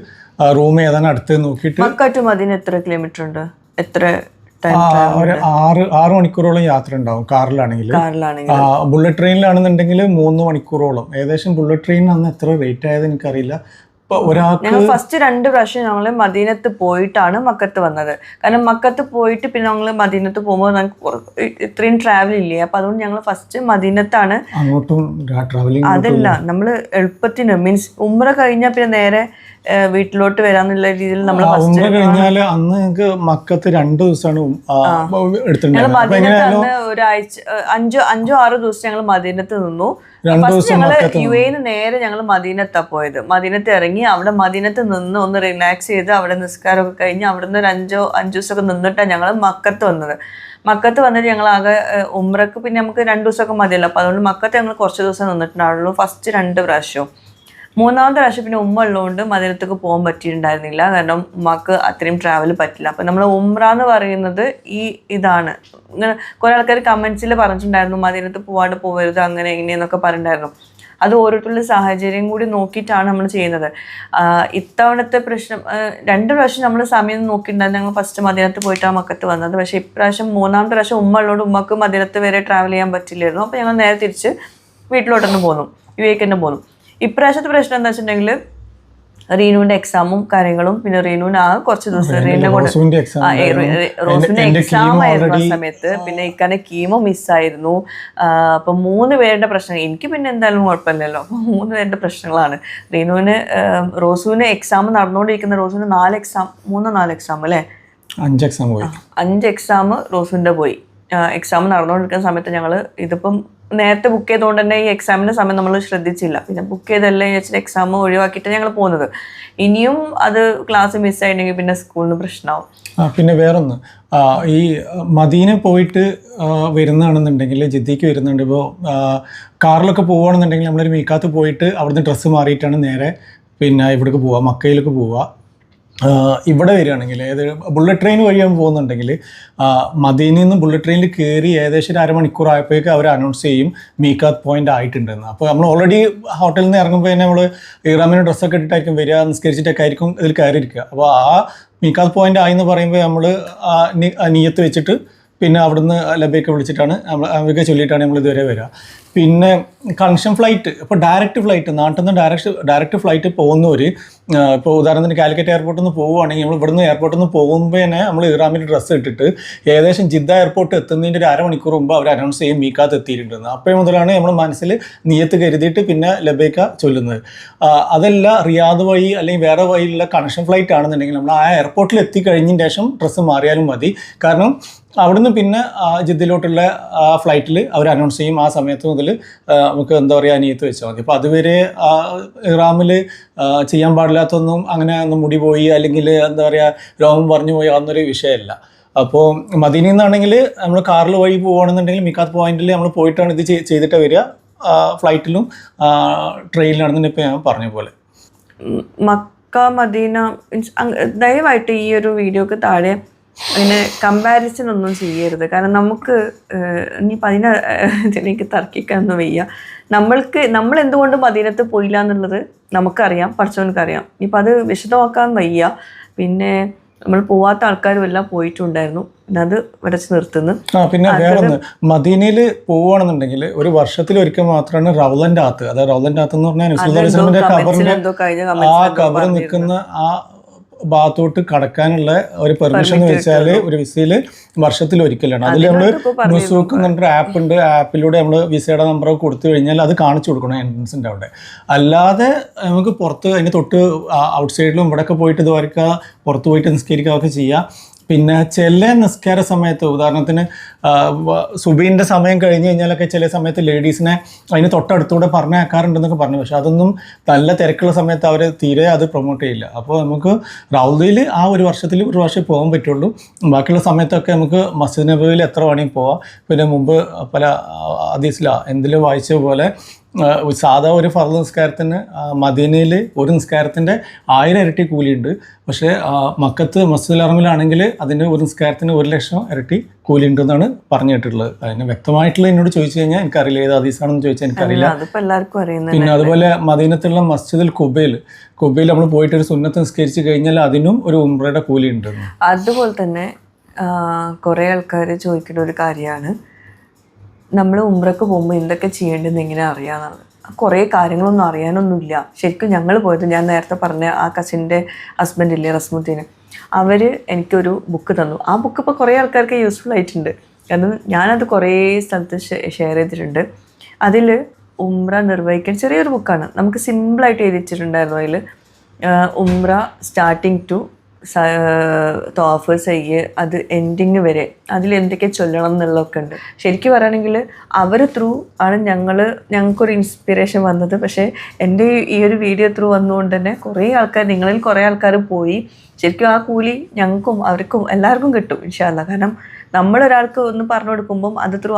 റൂം ഏതാണ് അടുത്ത് നോക്കിയിട്ട്. മക്ക മദീന എത്ര കിലോമീറ്റർ ഉണ്ട്? എത്ര ഒരു 6 മണിക്കൂറോളം യാത്ര ഉണ്ടാവും കാറിലാണെങ്കിൽ. ബുള്ളറ്റ് ട്രെയിനിലാണെന്നുണ്ടെങ്കിൽ 3 മണിക്കൂറോളം. ഏകദേശം ബുള്ളറ്റ് ട്രെയിനിന് അന്ന് എത്ര റേറ്റ് ആയത് എനിക്കറിയില്ല. ഞങ്ങൾ ഫസ്റ്റ് 2 പ്രാവശ്യം ഞങ്ങൾ മദീനത്ത് പോയിട്ടാണ് മക്കത്ത് വന്നത്. കാരണം മക്കത്ത് പോയിട്ട് പിന്നെ ഞങ്ങൾ മദീനത്ത് പോകുമ്പോൾ നമുക്ക് ഇത്രയും ട്രാവൽ ഇല്ലേ, അപ്പൊ അതുകൊണ്ട് ഞങ്ങൾ ഫസ്റ്റ് മദീനത്താണ്. അതല്ല, നമ്മൾ എളുപ്പത്തിന് മീൻസ് ഉംറ കഴിഞ്ഞാൽ പിന്നെ നേരെ വീട്ടിലോട്ട് വരാന്നുള്ള രീതിയിൽ നമ്മൾ കഴിഞ്ഞാല് അന്ന് ഞങ്ങൾക്ക് മക്കത്ത് 2 ദിവസമാണ് ഞങ്ങൾ മദീനത്ത് അന്ന് ഒരാഴ്ച 5-6 ദിവസം ഞങ്ങൾ മദീനത്ത് നിന്നു. ഫസ്റ്റ് ഞങ്ങള് UAE നേരെ ഞങ്ങൾ മദീനത്താ പോയത്. മദീനത്ത് ഇറങ്ങി അവിടെ മദീനത്ത് നിന്ന് ഒന്ന് റിലാക്സ് ചെയ്ത് അവിടെ നിസ്കാരമൊക്കെ കഴിഞ്ഞ് അവിടുന്ന് ഒരു 5 ദിവസമൊക്കെ നിന്നിട്ടാണ് ഞങ്ങൾ മക്കത്ത് വന്നത്. മക്കത്ത് വന്നിട്ട് ഞങ്ങൾ ആകെ ഉംറക്ക് പിന്നെ നമുക്ക് 2 ദിവസമൊക്കെ മതിയല്ലോ. അപ്പോൾ അതുകൊണ്ട് മക്കത്ത് ഞങ്ങൾ കുറച്ച് ദിവസം നിന്നിട്ടുണ്ടാവുള്ളൂ ഫസ്റ്റ് 2 പ്രാവശ്യവും. 3ാമത്തെ പ്രാവശ്യം പിന്നെ ഉമ്മ ഉള്ളതുകൊണ്ട് മദീനത്തേക്ക് പോകാൻ പറ്റിയിട്ടുണ്ടായിരുന്നില്ല, കാരണം ഉമ്മക്ക് അത്രയും ട്രാവൽ പറ്റില്ല. അപ്പം നമ്മൾ ഉംറ എന്ന് പറയുന്നത് ഇതാണ്. ഇങ്ങനെ കുറേ ആൾക്കാർ കമൻസിൽ പറഞ്ഞിട്ടുണ്ടായിരുന്നു മദീനത്ത് പോവാണ്ട് പോകരുത് അങ്ങനെ എങ്ങനെയെന്നൊക്കെ പറഞ്ഞിട്ടുണ്ടായിരുന്നു. അത് ഓരോരുത്തരുടെ സാഹചര്യം കൂടി നോക്കിയിട്ടാണ് നമ്മൾ ചെയ്യുന്നത്. ഇത്തവണത്തെ പ്രശ്നം 2 പ്രാവശ്യം നമ്മൾ സമയം നോക്കിയിട്ടുണ്ടായിരുന്നു. ഞങ്ങൾ ഫസ്റ്റ് മദീനത്ത് പോയിട്ടാണ് മക്കത്ത് വന്നത്. പക്ഷേ ഇപ്രാവശ്യം 3ാമത്തെ പ്രാവശ്യം ഉമ്മ ഉള്ളതുകൊണ്ട് ഉമ്മക്ക് മദീനത്ത് വരെ ട്രാവൽ ചെയ്യാൻ പറ്റില്ലായിരുന്നു. അപ്പോൾ ഞങ്ങൾ നേരെ തിരിച്ച് വീട്ടിലോട്ട് തന്നെ പോന്നു, UAE തന്നെ പോന്നു. ഇപ്രാവശ്യത്തെ പ്രശ്നം എന്താ വെച്ചിട്ടുണ്ടെങ്കിൽ റീനുവിന്റെ എക്സാമും കാര്യങ്ങളും, പിന്നെ റീനുവിന് കുറച്ച് ദിവസം റോസുവിന്റെ എക്സാം ആയിരുന്നു ആ സമയത്ത്. പിന്നെ ഇക്കാന്റെ കീമോ മിസ്സായിരുന്നു. അപ്പൊ 3 പേരുടെ പ്രശ്നം. എനിക്ക് പിന്നെ എന്തായാലും കുഴപ്പമില്ലല്ലോ. അപ്പൊ 3 പേരുടെ പ്രശ്നങ്ങളാണ്. റോസുവിന് എക്സാം നടന്നുകൊണ്ടിരിക്കുന്ന റോസുവിന് 4 എക്സാം 3-4 എക്സാം അല്ലേ 5 എക്സാം റോസുവിന്റെ പോയി. എക്സാം നടന്നുകൊണ്ടിരിക്കുന്ന സമയത്ത് ഞങ്ങൾ ഇതിപ്പം നേരത്തെ ബുക്ക് ചെയ്തുകൊണ്ട് തന്നെ ഈ എക്സാമിൻ്റെ സമയം നമ്മൾ ശ്രദ്ധിച്ചില്ല. പിന്നെ ബുക്ക് ചെയ്തല്ലേ വെച്ചിട്ട് എക്സാം ഒഴിവാക്കിയിട്ട് ഞങ്ങൾ പോകുന്നത്. ഇനിയും അത് ക്ലാസ് മിസ്സായിട്ടുണ്ടെങ്കിൽ പിന്നെ സ്കൂളിന് പ്രശ്നമാവും. പിന്നെ വേറൊന്ന്, ഈ മദീന പോയിട്ട് വരുന്നതാണെന്നുണ്ടെങ്കിൽ ജിദ്ദയ്ക്ക് വരുന്നുണ്ട്. ഇപ്പോൾ കാറിലൊക്കെ പോവുകയാണെന്നുണ്ടെങ്കിൽ നമ്മളൊരു മീക്കാത്ത് പോയിട്ട് അവിടുന്ന് ഡ്രസ്സ് മാറിയിട്ടാണ് നേരെ പിന്നെ ഇവിടേക്ക് പോവുക, മക്കയിലേക്ക് പോവുക. ഇവിടെ വരികയാണെങ്കിൽ ബുള്ളറ്റ് ട്രെയിൻ വഴിയാണ് പോകുന്നുണ്ടെങ്കിൽ മദീനയിൽ നിന്ന് ബുള്ളറ്റ് ട്രെയിനിൽ കയറി ഏകദേശം ഒരു അരമണിക്കൂർ ആയപ്പോഴേക്കും അവർ അനൗൺസ് ചെയ്യും മീക്കാത്ത് പോയിന്റ് ആയിട്ടുണ്ടെന്ന്. അപ്പോൾ നമ്മൾ ഓൾറെഡി ഹോട്ടലിൽ നിന്ന് ഇറങ്ങുമ്പോൾ തന്നെ നമ്മൾ ഇറാമിന് ഡ്രസ്സൊക്കെ ഇട്ടിട്ടായിരിക്കും വരിക, നിസ്കരിച്ചിട്ടൊക്കെ ആയിരിക്കും ഇതിൽ കയറിയിരിക്കുക. അപ്പോൾ ആ മീക്കാത്ത് പോയിന്റ് ആയി എന്ന് പറയുമ്പോൾ നമ്മൾ നിയ്യത്ത് വെച്ചിട്ട് പിന്നെ അവിടുന്ന് ലബേക്ക് വിളിച്ചിട്ടാണ് അവർക്ക് ചൊല്ലിയിട്ടാണ് നമ്മൾ ഇതുവരെ വരിക. പിന്നെ കണക്ഷൻ ഫ്ലൈറ്റ്, ഇപ്പോൾ ഡയറക്റ്റ് ഫ്ലൈറ്റ് നാട്ടിൽ നിന്ന് ഡയറക്റ്റ് ഫ്ലൈറ്റ് പോകുന്നവർ, ഇപ്പോൾ ഉദാഹരണത്തിന് കാലിക്കറ്റ് എയർപോർട്ടിൽ നിന്ന് പോവുകയാണെങ്കിൽ നമ്മൾ ഇവിടുന്ന് എയർപോർട്ടിൽ നിന്ന് പോകുമ്പോൾ തന്നെ നമ്മൾ ഇറാമിൻ്റെ ഡ്രസ്സ് ഇട്ടിട്ട് ഏകദേശം ജിദ്ദ എയർപോർട്ട് എത്തുന്നതിൻ്റെ ഒരു അരമണിക്കൂർ മുമ്പ് അവർ അനൗൺസ് ചെയ്യും മീക്കാത്ത് എത്തിയിട്ടുണ്ടെന്ന്. അപ്പോൾ മുതലാണ് നമ്മൾ മനസ്സിൽ നിയ്യത്ത് കരുതിയിട്ട് പിന്നെ ലബേക്ക ചൊല്ലുന്നത്. അതല്ല റിയാദ് വഴി അല്ലെങ്കിൽ വേറെ വഴിയിലുള്ള കണക്ഷൻ ഫ്ലൈറ്റ് ആണെന്നുണ്ടെങ്കിൽ നമ്മൾ ആ എയർപോർട്ടിൽ എത്തിക്കഴിഞ്ഞതിന് ശേഷം ഡ്രസ്സ് മാറിയാലും മതി. കാരണം അവിടുന്ന് പിന്നെ ജിദ്ദയിലോട്ടുള്ള ആ ഫ്ലൈറ്റിൽ അവർ അനൗൺസ് ചെയ്യും. ആ സമയത്ത് മുതൽ നമുക്ക് എന്താ പറയുക നിയ്യത്ത് വെച്ചാൽ മതി. അപ്പോൾ അതുവരെ ഇറാമിൽ ചെയ്യാൻ പാടില്ലാത്തൊന്നും അങ്ങനെ ഒന്നും മുടി പോയി അല്ലെങ്കിൽ എന്താ പറയുക രോഗം പറഞ്ഞു പോയി അതൊന്നൊരു വിഷയമല്ല. അപ്പോൾ മദീനയിൽ നിന്നാണെങ്കിൽ നമ്മൾ കാറിൽ വഴി പോവുകയാണെന്നുണ്ടെങ്കിൽ മിക്കാത്ത് പോയിന്റിൽ നമ്മൾ പോയിട്ടാണ് ഇത് ചെയ്തിട്ട് വരിക. ഫ്ലൈറ്റിലും ട്രെയിനിലാണെന്ന് ഇപ്പോൾ ഞാൻ പറഞ്ഞ പോലെ. മക്ക മദീന മീൻസ് ദയവായിട്ട് ഈ ഒരു വീഡിയോക്ക് താഴെ അതിന് കമ്പാരിസൺ ഒന്നും ചെയ്യരുത്. കാരണം നമുക്ക് ഇനിയിപ്പോൾ എനിക്ക് തർക്കിക്കാനൊന്നും വയ്യ. നമ്മൾ എന്തുകൊണ്ട് മദീനത്ത് പോയില്ല എന്നുള്ളത് നമുക്കറിയാം, പഠിച്ചവനക്കറിയാം. ഇനിയിപ്പോൾ അത് വിശദമാക്കാൻ വയ്യ. പിന്നെ നമ്മൾ പോവാത്ത ആൾക്കാരും എല്ലാം പോയിട്ടുണ്ടായിരുന്നു. പിന്നെ അത് വരച്ച് നിർത്തുന്നു. പിന്നെ വേറൊന്ന്, മദീനയിൽ പോവുകയാണെന്നുണ്ടെങ്കിൽ ഒരു വർഷത്തിലൊരിക്കൽ മാത്രമാണ് റൗലൻ്റെ അകത്ത്, അതായത് റൗലൻ്റെ അകത്ത് എന്ന് പറഞ്ഞാൽ നബി അലൈഹിസ്സലാമിന്റെ ആ കബർ നിൽക്കുന്ന ആ ഭാഗത്തോട്ട് കടക്കാനുള്ള ഒരു പെർമിഷൻ എന്ന് വെച്ചാൽ ഒരു വിസയിൽ വർഷത്തിലൊരിക്കലാണ്. അതിൽ നമ്മൾ നുസൂക്ക് എന്ന് പറഞ്ഞൊരു ആപ്പ് ഉണ്ട്. ആപ്പിലൂടെ നമ്മൾ വിസയുടെ നമ്പറൊക്കെ കൊടുത്തു കഴിഞ്ഞാൽ അത് കാണിച്ചു കൊടുക്കണം എൻട്രൻസിൻ്റെ അവിടെ. അല്ലാതെ നമുക്ക് പുറത്ത് അതിന് തൊട്ട് ഔട്ട് സൈഡിലും ഇവിടെയൊക്കെ പോയിട്ട് ഇത് വരയ്ക്കുക, പുറത്ത് പോയിട്ട് നിസ്കരിക്കുകയൊക്കെ ചെയ്യാം. പിന്നെ ചില നിസ്കാര സമയത്ത്, ഉദാഹരണത്തിന് സുബീൻ്റെ സമയം കഴിഞ്ഞ് കഴിഞ്ഞാലൊക്കെ ചില സമയത്ത് ലേഡീസിനെ അതിന് തൊട്ടടുത്തൂടെ പറഞ്ഞേക്കാറുണ്ടെന്നൊക്കെ പറഞ്ഞു. പക്ഷെ അതൊന്നും നല്ല തിരക്കുള്ള സമയത്ത് അവർ തീരെ അത് പ്രൊമോട്ട് ചെയ്യില്ല. അപ്പോൾ നമുക്ക് റൗദയിൽ ആ ഒരു വർഷത്തിൽ ഒരു വർഷം പോകാൻ പറ്റുള്ളൂ. ബാക്കിയുള്ള സമയത്തൊക്കെ നമുക്ക് മസ്ജിദ് നബവിയിൽ എത്ര വേണമെങ്കിൽ പോവാം. പിന്നെ മുമ്പ് പല ഹദീസില എന്തിലും വായിച്ച പോലെ സാധാ ഒരു ഫർദ് നിസ്കാരത്തിന് മദീനയിൽ ഒരു നിസ്കാരത്തിൻ്റെ 1000 ഇരട്ടി കൂലിയുണ്ട്. പക്ഷേ മക്കത്ത് മസ്ജിദുൽ ഹറമിലാണെങ്കിൽ അതിൻ്റെ ഒരു നിസ്കാരത്തിന് 1,00,000 ഇരട്ടി കൂലിയുണ്ട് എന്നാണ് പറഞ്ഞു കേട്ടിട്ടുള്ളത്. അതിന് വ്യക്തമായിട്ടുള്ള എന്നോട് ചോദിച്ചു കഴിഞ്ഞാൽ എനിക്കറിയില്ല, ഏത് ഹദീസാണെന്ന് ചോദിച്ചാൽ എനിക്കറിയില്ല. പിന്നെ അതുപോലെ മദീനത്തുള്ള മസ്ജിദുൽ കുബയിൽ നമ്മൾ പോയിട്ട് ഒരു സുന്നത്ത് നിസ്കരിച്ച് കഴിഞ്ഞാൽ അതിനും ഒരു ഉംറയുടെ കൂലി ഉണ്ട്. അതുപോലെ തന്നെ കുറേ ആൾക്കാർ ചോദിക്കുന്ന ഒരു കാര്യമാണ്, നമ്മൾ ഉംറക്ക് പോകുമ്പോൾ എന്തൊക്കെ ചെയ്യേണ്ടതെന്ന് എങ്ങനെ അറിയാമെന്നാണ്. കുറേ കാര്യങ്ങളൊന്നും അറിയാനൊന്നുമില്ല. ശരിക്കും ഞങ്ങൾ പോയത്, ഞാൻ നേരത്തെ പറഞ്ഞ ആ കസിൻ്റെ ഹസ്ബൻഡില്ലേ റസ്മുദ്ദീൻ, അവർ എനിക്കൊരു ബുക്ക് തന്നു. ആ ബുക്ക് ഇപ്പോൾ കുറേ ആൾക്കാർക്ക് യൂസ്ഫുൾ ആയിട്ടുണ്ട്. കാരണം ഞാനത് കുറേ സ്ഥലത്ത് ഷെയർ ചെയ്തിട്ടുണ്ട്. അതിൽ ഉംറ നിർവഹിക്കാൻ ചെറിയൊരു ബുക്കാണ്, നമുക്ക് സിമ്പിളായിട്ട് എഴുതി വെച്ചിട്ടുണ്ടായിരുന്നു. അതിൽ ഉംറ സ്റ്റാർട്ടിങ് ടു തോഫ് സയ്യ് അത് എൻഡിങ് വരെ അതിൽ എന്തൊക്കെ ചൊല്ലണം എന്നുള്ളതൊക്കെ ഉണ്ട്. ശരിക്കും പറയുകയാണെങ്കിൽ അവർ ത്രൂ ആണ് ഞങ്ങൾക്കൊരു ഇൻസ്പിറേഷൻ വന്നത്. പക്ഷേ എൻ്റെ ഈ ഒരു വീഡിയോ ത്രൂ വന്നുകൊണ്ട് തന്നെ നിങ്ങളിൽ കുറേ ആൾക്കാർ പോയി. ശരിക്കും ആ കൂലി ഞങ്ങൾക്കും അവർക്കും എല്ലാവർക്കും കിട്ടും ഇൻഷാ അല്ലാഹ്. കാരണം നമ്മളൊരാൾക്ക് ഒന്ന് പറഞ്ഞു കൊടുക്കുമ്പം അത് ത്രൂ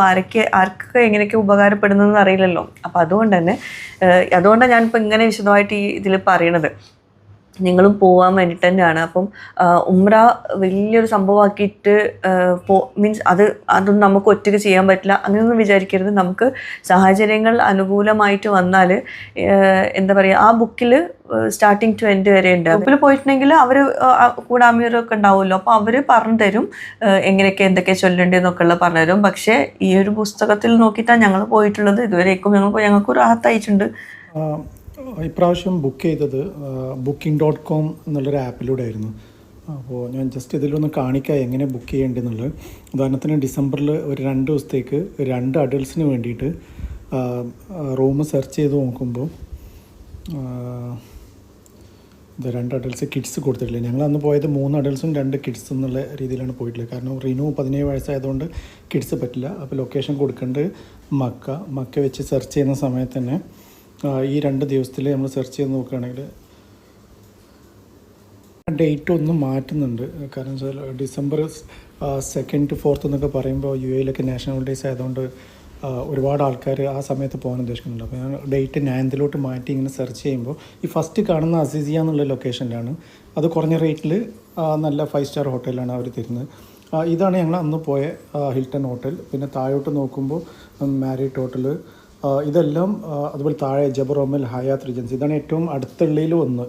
ആർക്കൊക്കെ എങ്ങനെയൊക്കെ ഉപകാരപ്പെടുന്നതെന്ന് അറിയില്ലല്ലോ. അപ്പോൾ അതുകൊണ്ടാണ് ഞാനിപ്പോൾ ഇങ്ങനെ വിശദമായിട്ട് ഈ ഇതിൽ പറയണത്. നിങ്ങളും പോകാൻ വേണ്ടിയിട്ട് തന്നെയാണ്. അപ്പം ഉംറ വലിയൊരു സംഭവമാക്കിയിട്ട് മീൻസ് അതൊന്നും നമുക്ക് ഒറ്റയ്ക്ക് ചെയ്യാൻ പറ്റില്ല അങ്ങനെയൊന്നും വിചാരിക്കരുത്. നമുക്ക് സാഹചര്യങ്ങൾ അനുകൂലമായിട്ട് വന്നാൽ എന്താ പറയുക, ആ ബുക്കിൽ സ്റ്റാർട്ടിങ് ടു എൻഡ് വരെ ഉണ്ട്. ബുക്കിൽ പോയിട്ടുണ്ടെങ്കിൽ അവർ കൂടെ അമീറൊക്കെ ഉണ്ടാവുമല്ലോ, അപ്പോൾ അവർ പറഞ്ഞു തരും എങ്ങനെയൊക്കെ എന്തൊക്കെ ചൊല്ലേണ്ടതെന്നൊക്കെ ഉള്ളത് പറഞ്ഞു തരും. പക്ഷേ ഈ ഒരു പുസ്തകത്തിൽ നോക്കിയിട്ടാണ് ഞങ്ങൾ പോയിട്ടുള്ളത്. ഇതുവരേക്കും ഞങ്ങൾക്കൊരു റാഹത്തായിട്ടുണ്ട്. ഇപ്രാവശ്യം ബുക്ക് ചെയ്തത് booking.com എന്നുള്ളൊരു ആപ്പിലൂടെ ആയിരുന്നു. അപ്പോൾ ഞാൻ ജസ്റ്റ് ഇതിലൊന്ന് കാണിക്കാം എങ്ങനെ ബുക്ക് ചെയ്യേണ്ടതെന്നുള്ളത്. ഉദാഹരണത്തിന് ഡിസംബറിൽ ഒരു 2 ദിവസത്തേക്ക് 2 അഡൾട്ട്സിന് വേണ്ടിയിട്ട് റൂം സെർച്ച് ചെയ്ത് നോക്കുമ്പോൾ ഇത് 2 അഡൾട്ട്സ് കിഡ്സ് കൊടുത്തിട്ടില്ല. ഞങ്ങൾ അന്ന് പോയത് 3 അഡൾട്ട്സും 2 കിഡ്സ് എന്നുള്ള രീതിയിലാണ് പോയിട്ടുള്ളത്. കാരണം റിനു 17 വയസ്സായതുകൊണ്ട് കിഡ്സ് പറ്റില്ല. അപ്പോൾ ലൊക്കേഷൻ കൊടുക്കേണ്ടത് മക്ക വെച്ച് സെർച്ച് ചെയ്യുന്ന സമയത്ത് തന്നെ ഈ 2 ദിവസത്തിൽ നമ്മൾ സെർച്ച് ചെയ്ത് നോക്കുകയാണെങ്കിൽ ഡേറ്റ് ഒന്ന് മാറ്റുന്നുണ്ട്. കാരണം വെച്ചാൽ ഡിസംബർ 2 to 4 എന്നൊക്കെ പറയുമ്പോൾ UAE നാഷണൽ ഡേയ്സ് ആയതുകൊണ്ട് ഒരുപാട് ആൾക്കാർ ആ സമയത്ത് പോകാൻ ഉദ്ദേശിക്കുന്നുണ്ട്. അപ്പോൾ ഞാൻ ഡേറ്റ് 9th മാറ്റി ഇങ്ങനെ സെർച്ച് ചെയ്യുമ്പോൾ ഈ ഫസ്റ്റ് കാണുന്ന അസീസിയ എന്നുള്ള ലൊക്കേഷനിലാണ്. അത് കുറഞ്ഞ റേറ്റിൽ നല്ല 5 സ്റ്റാർ ഹോട്ടലാണ് അവർ തരുന്നത്. ഇതാണ് ഞങ്ങൾ അന്ന് പോയ ഹിൽട്ടൺ ഹോട്ടൽ. പിന്നെ താഴോട്ട് നോക്കുമ്പോൾ മാരിയറ്റ് ഹോട്ടൽ, ഇതെല്ലാം അതുപോലെ താഴെ ജബറോമൽ ഹയാത്ത് റിജൻസി, ഇതാണ് ഏറ്റവും അടുത്തുള്ളതിൽ ഒന്ന്.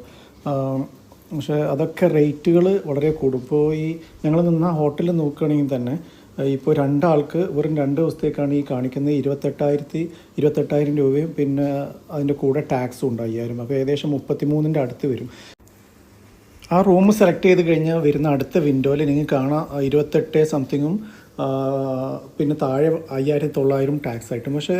പക്ഷേ അതൊക്കെ റേറ്റുകൾ വളരെ കൂടും. ഇപ്പോൾ ഈ ഞങ്ങൾ നിന്ന ഹോട്ടലിൽ നോക്കുകയാണെങ്കിൽ തന്നെ ഇപ്പോൾ 2 ആൾക്ക് വെറും 2 ദിവസത്തേക്കാണ് ഈ കാണിക്കുന്നത് 28,000 രൂപയും പിന്നെ അതിൻ്റെ കൂടെ ടാക്സും ഉണ്ട് 5,000. അപ്പോൾ ഏകദേശം 33ൻ്റെ അടുത്ത് വരും. ആ റൂം സെലക്ട് ചെയ്ത് കഴിഞ്ഞാൽ വരുന്ന അടുത്ത വിൻഡോയിൽ നിങ്ങൾക്ക് കാണാം 28 സംതിങ്ങും പിന്നെ താഴെ 5,900 ടാക്സ് ആയിട്ടും. പക്ഷേ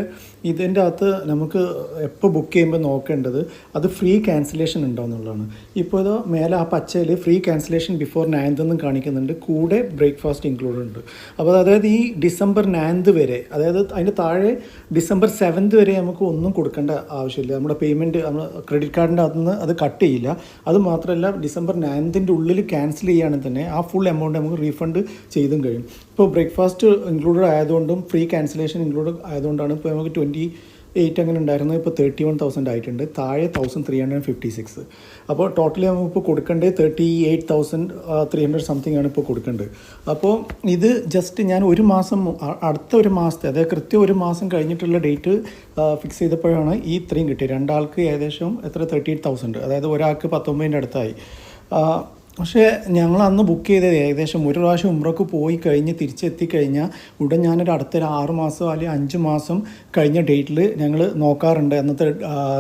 ഇതിൻ്റെ അകത്ത് നമുക്ക് എപ്പോൾ ബുക്ക് ചെയ്യുമ്പോൾ നോക്കേണ്ടത് അത് ഫ്രീ ക്യാൻസലേഷൻ ഉണ്ടോ എന്നുള്ളതാണ്. ഇപ്പോൾ ഇത് മേലെ ആ പച്ചയിൽ ഫ്രീ ക്യാൻസലേഷൻ ബിഫോർ 9th എന്നും കാണിക്കുന്നുണ്ട്, കൂടെ ബ്രേക്ക്ഫാസ്റ്റ് ഇൻക്ലൂഡ് ഉണ്ട്. അപ്പോൾ അതായത് ഈ ഡിസംബർ 9th വരെ, അതായത് അതിൻ്റെ താഴെ ഡിസംബർ 7th വരെ നമുക്ക് ഒന്നും കൊടുക്കേണ്ട ആവശ്യമില്ല. നമ്മുടെ പേയ്മെൻറ്റ് നമ്മൾ ക്രെഡിറ്റ് കാർഡിൻ്റെ അകത്ത് നിന്ന് അത് കട്ട് ചെയ്യില്ല. അത് മാത്രമല്ല ഡിസംബർ 9th ഉള്ളിൽ ക്യാൻസൽ ചെയ്യുകയാണെങ്കിൽ തന്നെ ആ ഫുൾ എമൗണ്ട് നമുക്ക് റീഫണ്ട് ചെയ്തും കഴിയും. ഇപ്പോൾ ബ്രേക്ക്ഫാസ്റ്റ് ഇൻക്ലൂഡഡ് ആയതുകൊണ്ടും ഫ്രീ ക്യാൻസലേഷൻ ഇൻക്ലൂഡ് ആയതുകൊണ്ടാണ് ഇപ്പോൾ നമുക്ക് 8 അങ്ങനെ ഉണ്ടായിരുന്നു, ഇപ്പോൾ 31,000 ആയിട്ടുണ്ട്. താഴെ 1,356. അപ്പോൾ ടോട്ടലി നമുക്കിപ്പോൾ കൊടുക്കേണ്ടത് 38,300 സംതിങ് ആണ് ഇപ്പോൾ കൊടുക്കേണ്ടത്. അപ്പോൾ ഇത് ജസ്റ്റ് ഞാൻ ഒരു മാസം അടുത്ത ഒരു മാസത്തെ, അതായത് കൃത്യം ഒരു മാസം കഴിഞ്ഞിട്ടുള്ള ഡേറ്റ് ഫിക്സ് ചെയ്തപ്പോഴാണ് ഈ ഇത്രയും കിട്ടിയത്. രണ്ടാൾക്ക് ഏകദേശം എത്ര 38,000, അതായത് ഒരാൾക്ക് 19 അടുത്തായി. പക്ഷേ ഞങ്ങൾ അന്ന് ബുക്ക് ചെയ്തത് ഏകദേശം ഒരു പ്രാവശ്യം ഉംറക്ക് പോയി കഴിഞ്ഞ് തിരിച്ചെത്തിക്കഴിഞ്ഞാൽ ഉടൻ ഞാനൊരു അടുത്തൊരു 6 മാസം അല്ലെങ്കിൽ 5 മാസം കഴിഞ്ഞ ഡേറ്റിൽ ഞങ്ങൾ നോക്കാറുണ്ട് അന്നത്തെ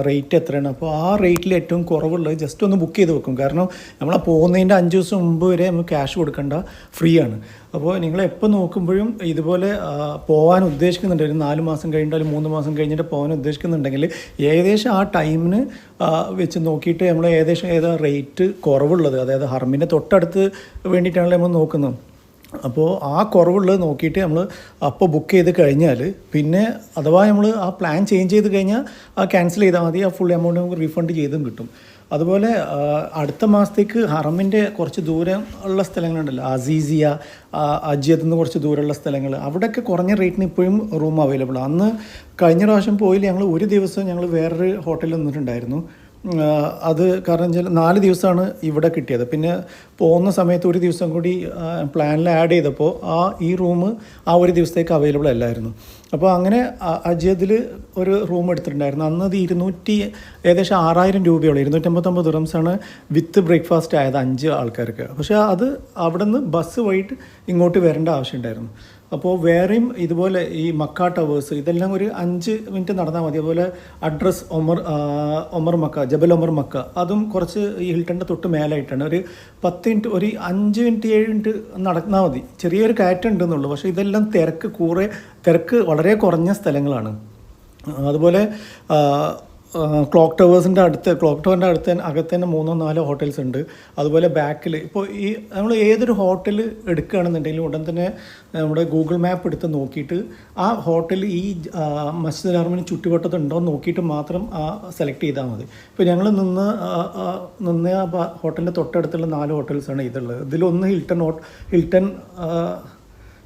റേറ്റ് എത്രയാണ്. അപ്പോൾ ആ റേറ്റിൽ ഏറ്റവും കുറവുള്ളത് ജസ്റ്റ് ഒന്ന് ബുക്ക് ചെയ്ത് വെക്കും. കാരണം നമ്മൾ പോകുന്നതിൻ്റെ 5 ദിവസം മുമ്പ് വരെ നമുക്ക് ക്യാഷ് കൊടുക്കേണ്ട, ഫ്രീ ആണ്. അപ്പോൾ നിങ്ങൾ എപ്പോൾ നോക്കുമ്പോഴും ഇതുപോലെ പോകാൻ ഉദ്ദേശിക്കുന്നുണ്ട്, ഒരു 4 മാസം കഴിഞ്ഞിട്ട് 3 മാസം കഴിഞ്ഞിട്ട് പോകാൻ ഉദ്ദേശിക്കുന്നുണ്ടെങ്കിൽ ഏകദേശം ആ ടൈമിന് വെച്ച് നോക്കിയിട്ട് നമ്മൾ ഏകദേശം ഏതാ റേറ്റ് കുറവുള്ളത്, അതായത് ഹറമിൻ്റെ തൊട്ടടുത്ത് വേണ്ടിയിട്ടാണല്ലോ നമ്മൾ നോക്കുന്നത്. അപ്പോൾ ആ കുറവുള്ളത് നോക്കിയിട്ട് നമ്മൾ അപ്പോൾ ബുക്ക് ചെയ്ത് കഴിഞ്ഞാൽ പിന്നെ അഥവാ നമ്മൾ ആ പ്ലാൻ ചേഞ്ച് ചെയ്ത് കഴിഞ്ഞാൽ ആ ക്യാൻസൽ ചെയ്താൽ മതി, ആ ഫുൾ എമൗണ്ട് നമുക്ക് റീഫണ്ട് ചെയ്തും കിട്ടും. അതുപോലെ അടുത്ത മാസത്തേക്ക് ഹറമിൻ്റെ കുറച്ച് ദൂരം ഉള്ള സ്ഥലങ്ങളുണ്ടല്ലോ, അസീസിയ, അജിയത്ത് നിന്ന് കുറച്ച് ദൂരമുള്ള സ്ഥലങ്ങൾ, അവിടെയൊക്കെ കുറഞ്ഞ റേറ്റിന് ഇപ്പോഴും റൂം അവൈലബിൾ ആണ്. അന്ന് കഴിഞ്ഞ പ്രാവശ്യം പോയില്ല, ഞങ്ങൾ ഒരു ദിവസം ഞങ്ങൾ വേറൊരു ഹോട്ടലിൽ നിന്നിട്ടുണ്ടായിരുന്നു. അത് കാരണം വെച്ചാൽ 4 ദിവസമാണ് ഇവിടെ കിട്ടിയത്. പിന്നെ പോകുന്ന സമയത്ത് ഒരു ദിവസം കൂടി പ്ലാനിൽ ആഡ് ചെയ്തപ്പോൾ ഈ റൂം ആ ഒരു ദിവസത്തേക്ക് അവൈലബിൾ അല്ലായിരുന്നു. അപ്പോൾ അങ്ങനെ അജിയത്തിൽ ഒരു റൂം എടുത്തിട്ടുണ്ടായിരുന്നു. അന്ന് അത് ഏകദേശം 6,000 രൂപയോളം, 259 ദിർഹംസാണ് വിത്ത് ബ്രേക്ക്ഫാസ്റ്റ് ആയത് 5 ആൾക്കാർക്ക്. പക്ഷേ അത് അവിടെ നിന്ന് ബസ് വഴിയിട്ട് ഇങ്ങോട്ട് വരേണ്ട ആവശ്യമുണ്ടായിരുന്നു. അപ്പോൾ വേറെയും ഇതുപോലെ ഈ മക്ക ടവേഴ്സ് ഇതെല്ലാം ഒരു 5 മിനിറ്റ് നടന്നാൽ മതി. അതുപോലെ അഡ്രസ് ഒമർ മക്ക, ജബൽ ഒമർ മക്ക, അതും കുറച്ച് ഈ ഹിൽട്ടൻ്റെ തൊട്ട് മേലായിട്ടാണ്. ഒരു 10 മിനിറ്റ്, ഒരു 5 മിനിറ്റ് 7 മിനിറ്റ് നടന്നാൽ മതി. ചെറിയൊരു കയറ്റുണ്ടെന്നുള്ളൂ, പക്ഷേ ഇതെല്ലാം തിരക്ക് വളരെ കുറഞ്ഞ സ്ഥലങ്ങളാണ്. അതുപോലെ ക്ലോക്ക് ടവേഴ്സിൻ്റെ അടുത്ത് അകത്ത് തന്നെ 3-4 ഹോട്ടൽസ് ഉണ്ട്. അതുപോലെ ബാക്കിൽ ഇപ്പോൾ ഈ നമ്മൾ ഏതൊരു ഹോട്ടൽ എടുക്കുകയാണെന്നുണ്ടെങ്കിലും ഉടൻ തന്നെ നമ്മുടെ ഗൂഗിൾ മാപ്പ് എടുത്ത് നോക്കിയിട്ട് ആ ഹോട്ടൽ ഈ മസ്ജിദുൽ ഹറമിന് ചുറ്റുവട്ടത്തുണ്ടോ എന്ന് നോക്കിയിട്ട് മാത്രം സെലക്ട് ചെയ്താൽ മതി. ഇപ്പോൾ ഞങ്ങൾ നിന്ന ഹോട്ടലിൻ്റെ തൊട്ടടുത്തുള്ള 4 ഹോട്ടൽസാണ് ഇതുള്ളത്. ഇതിലൊന്ന്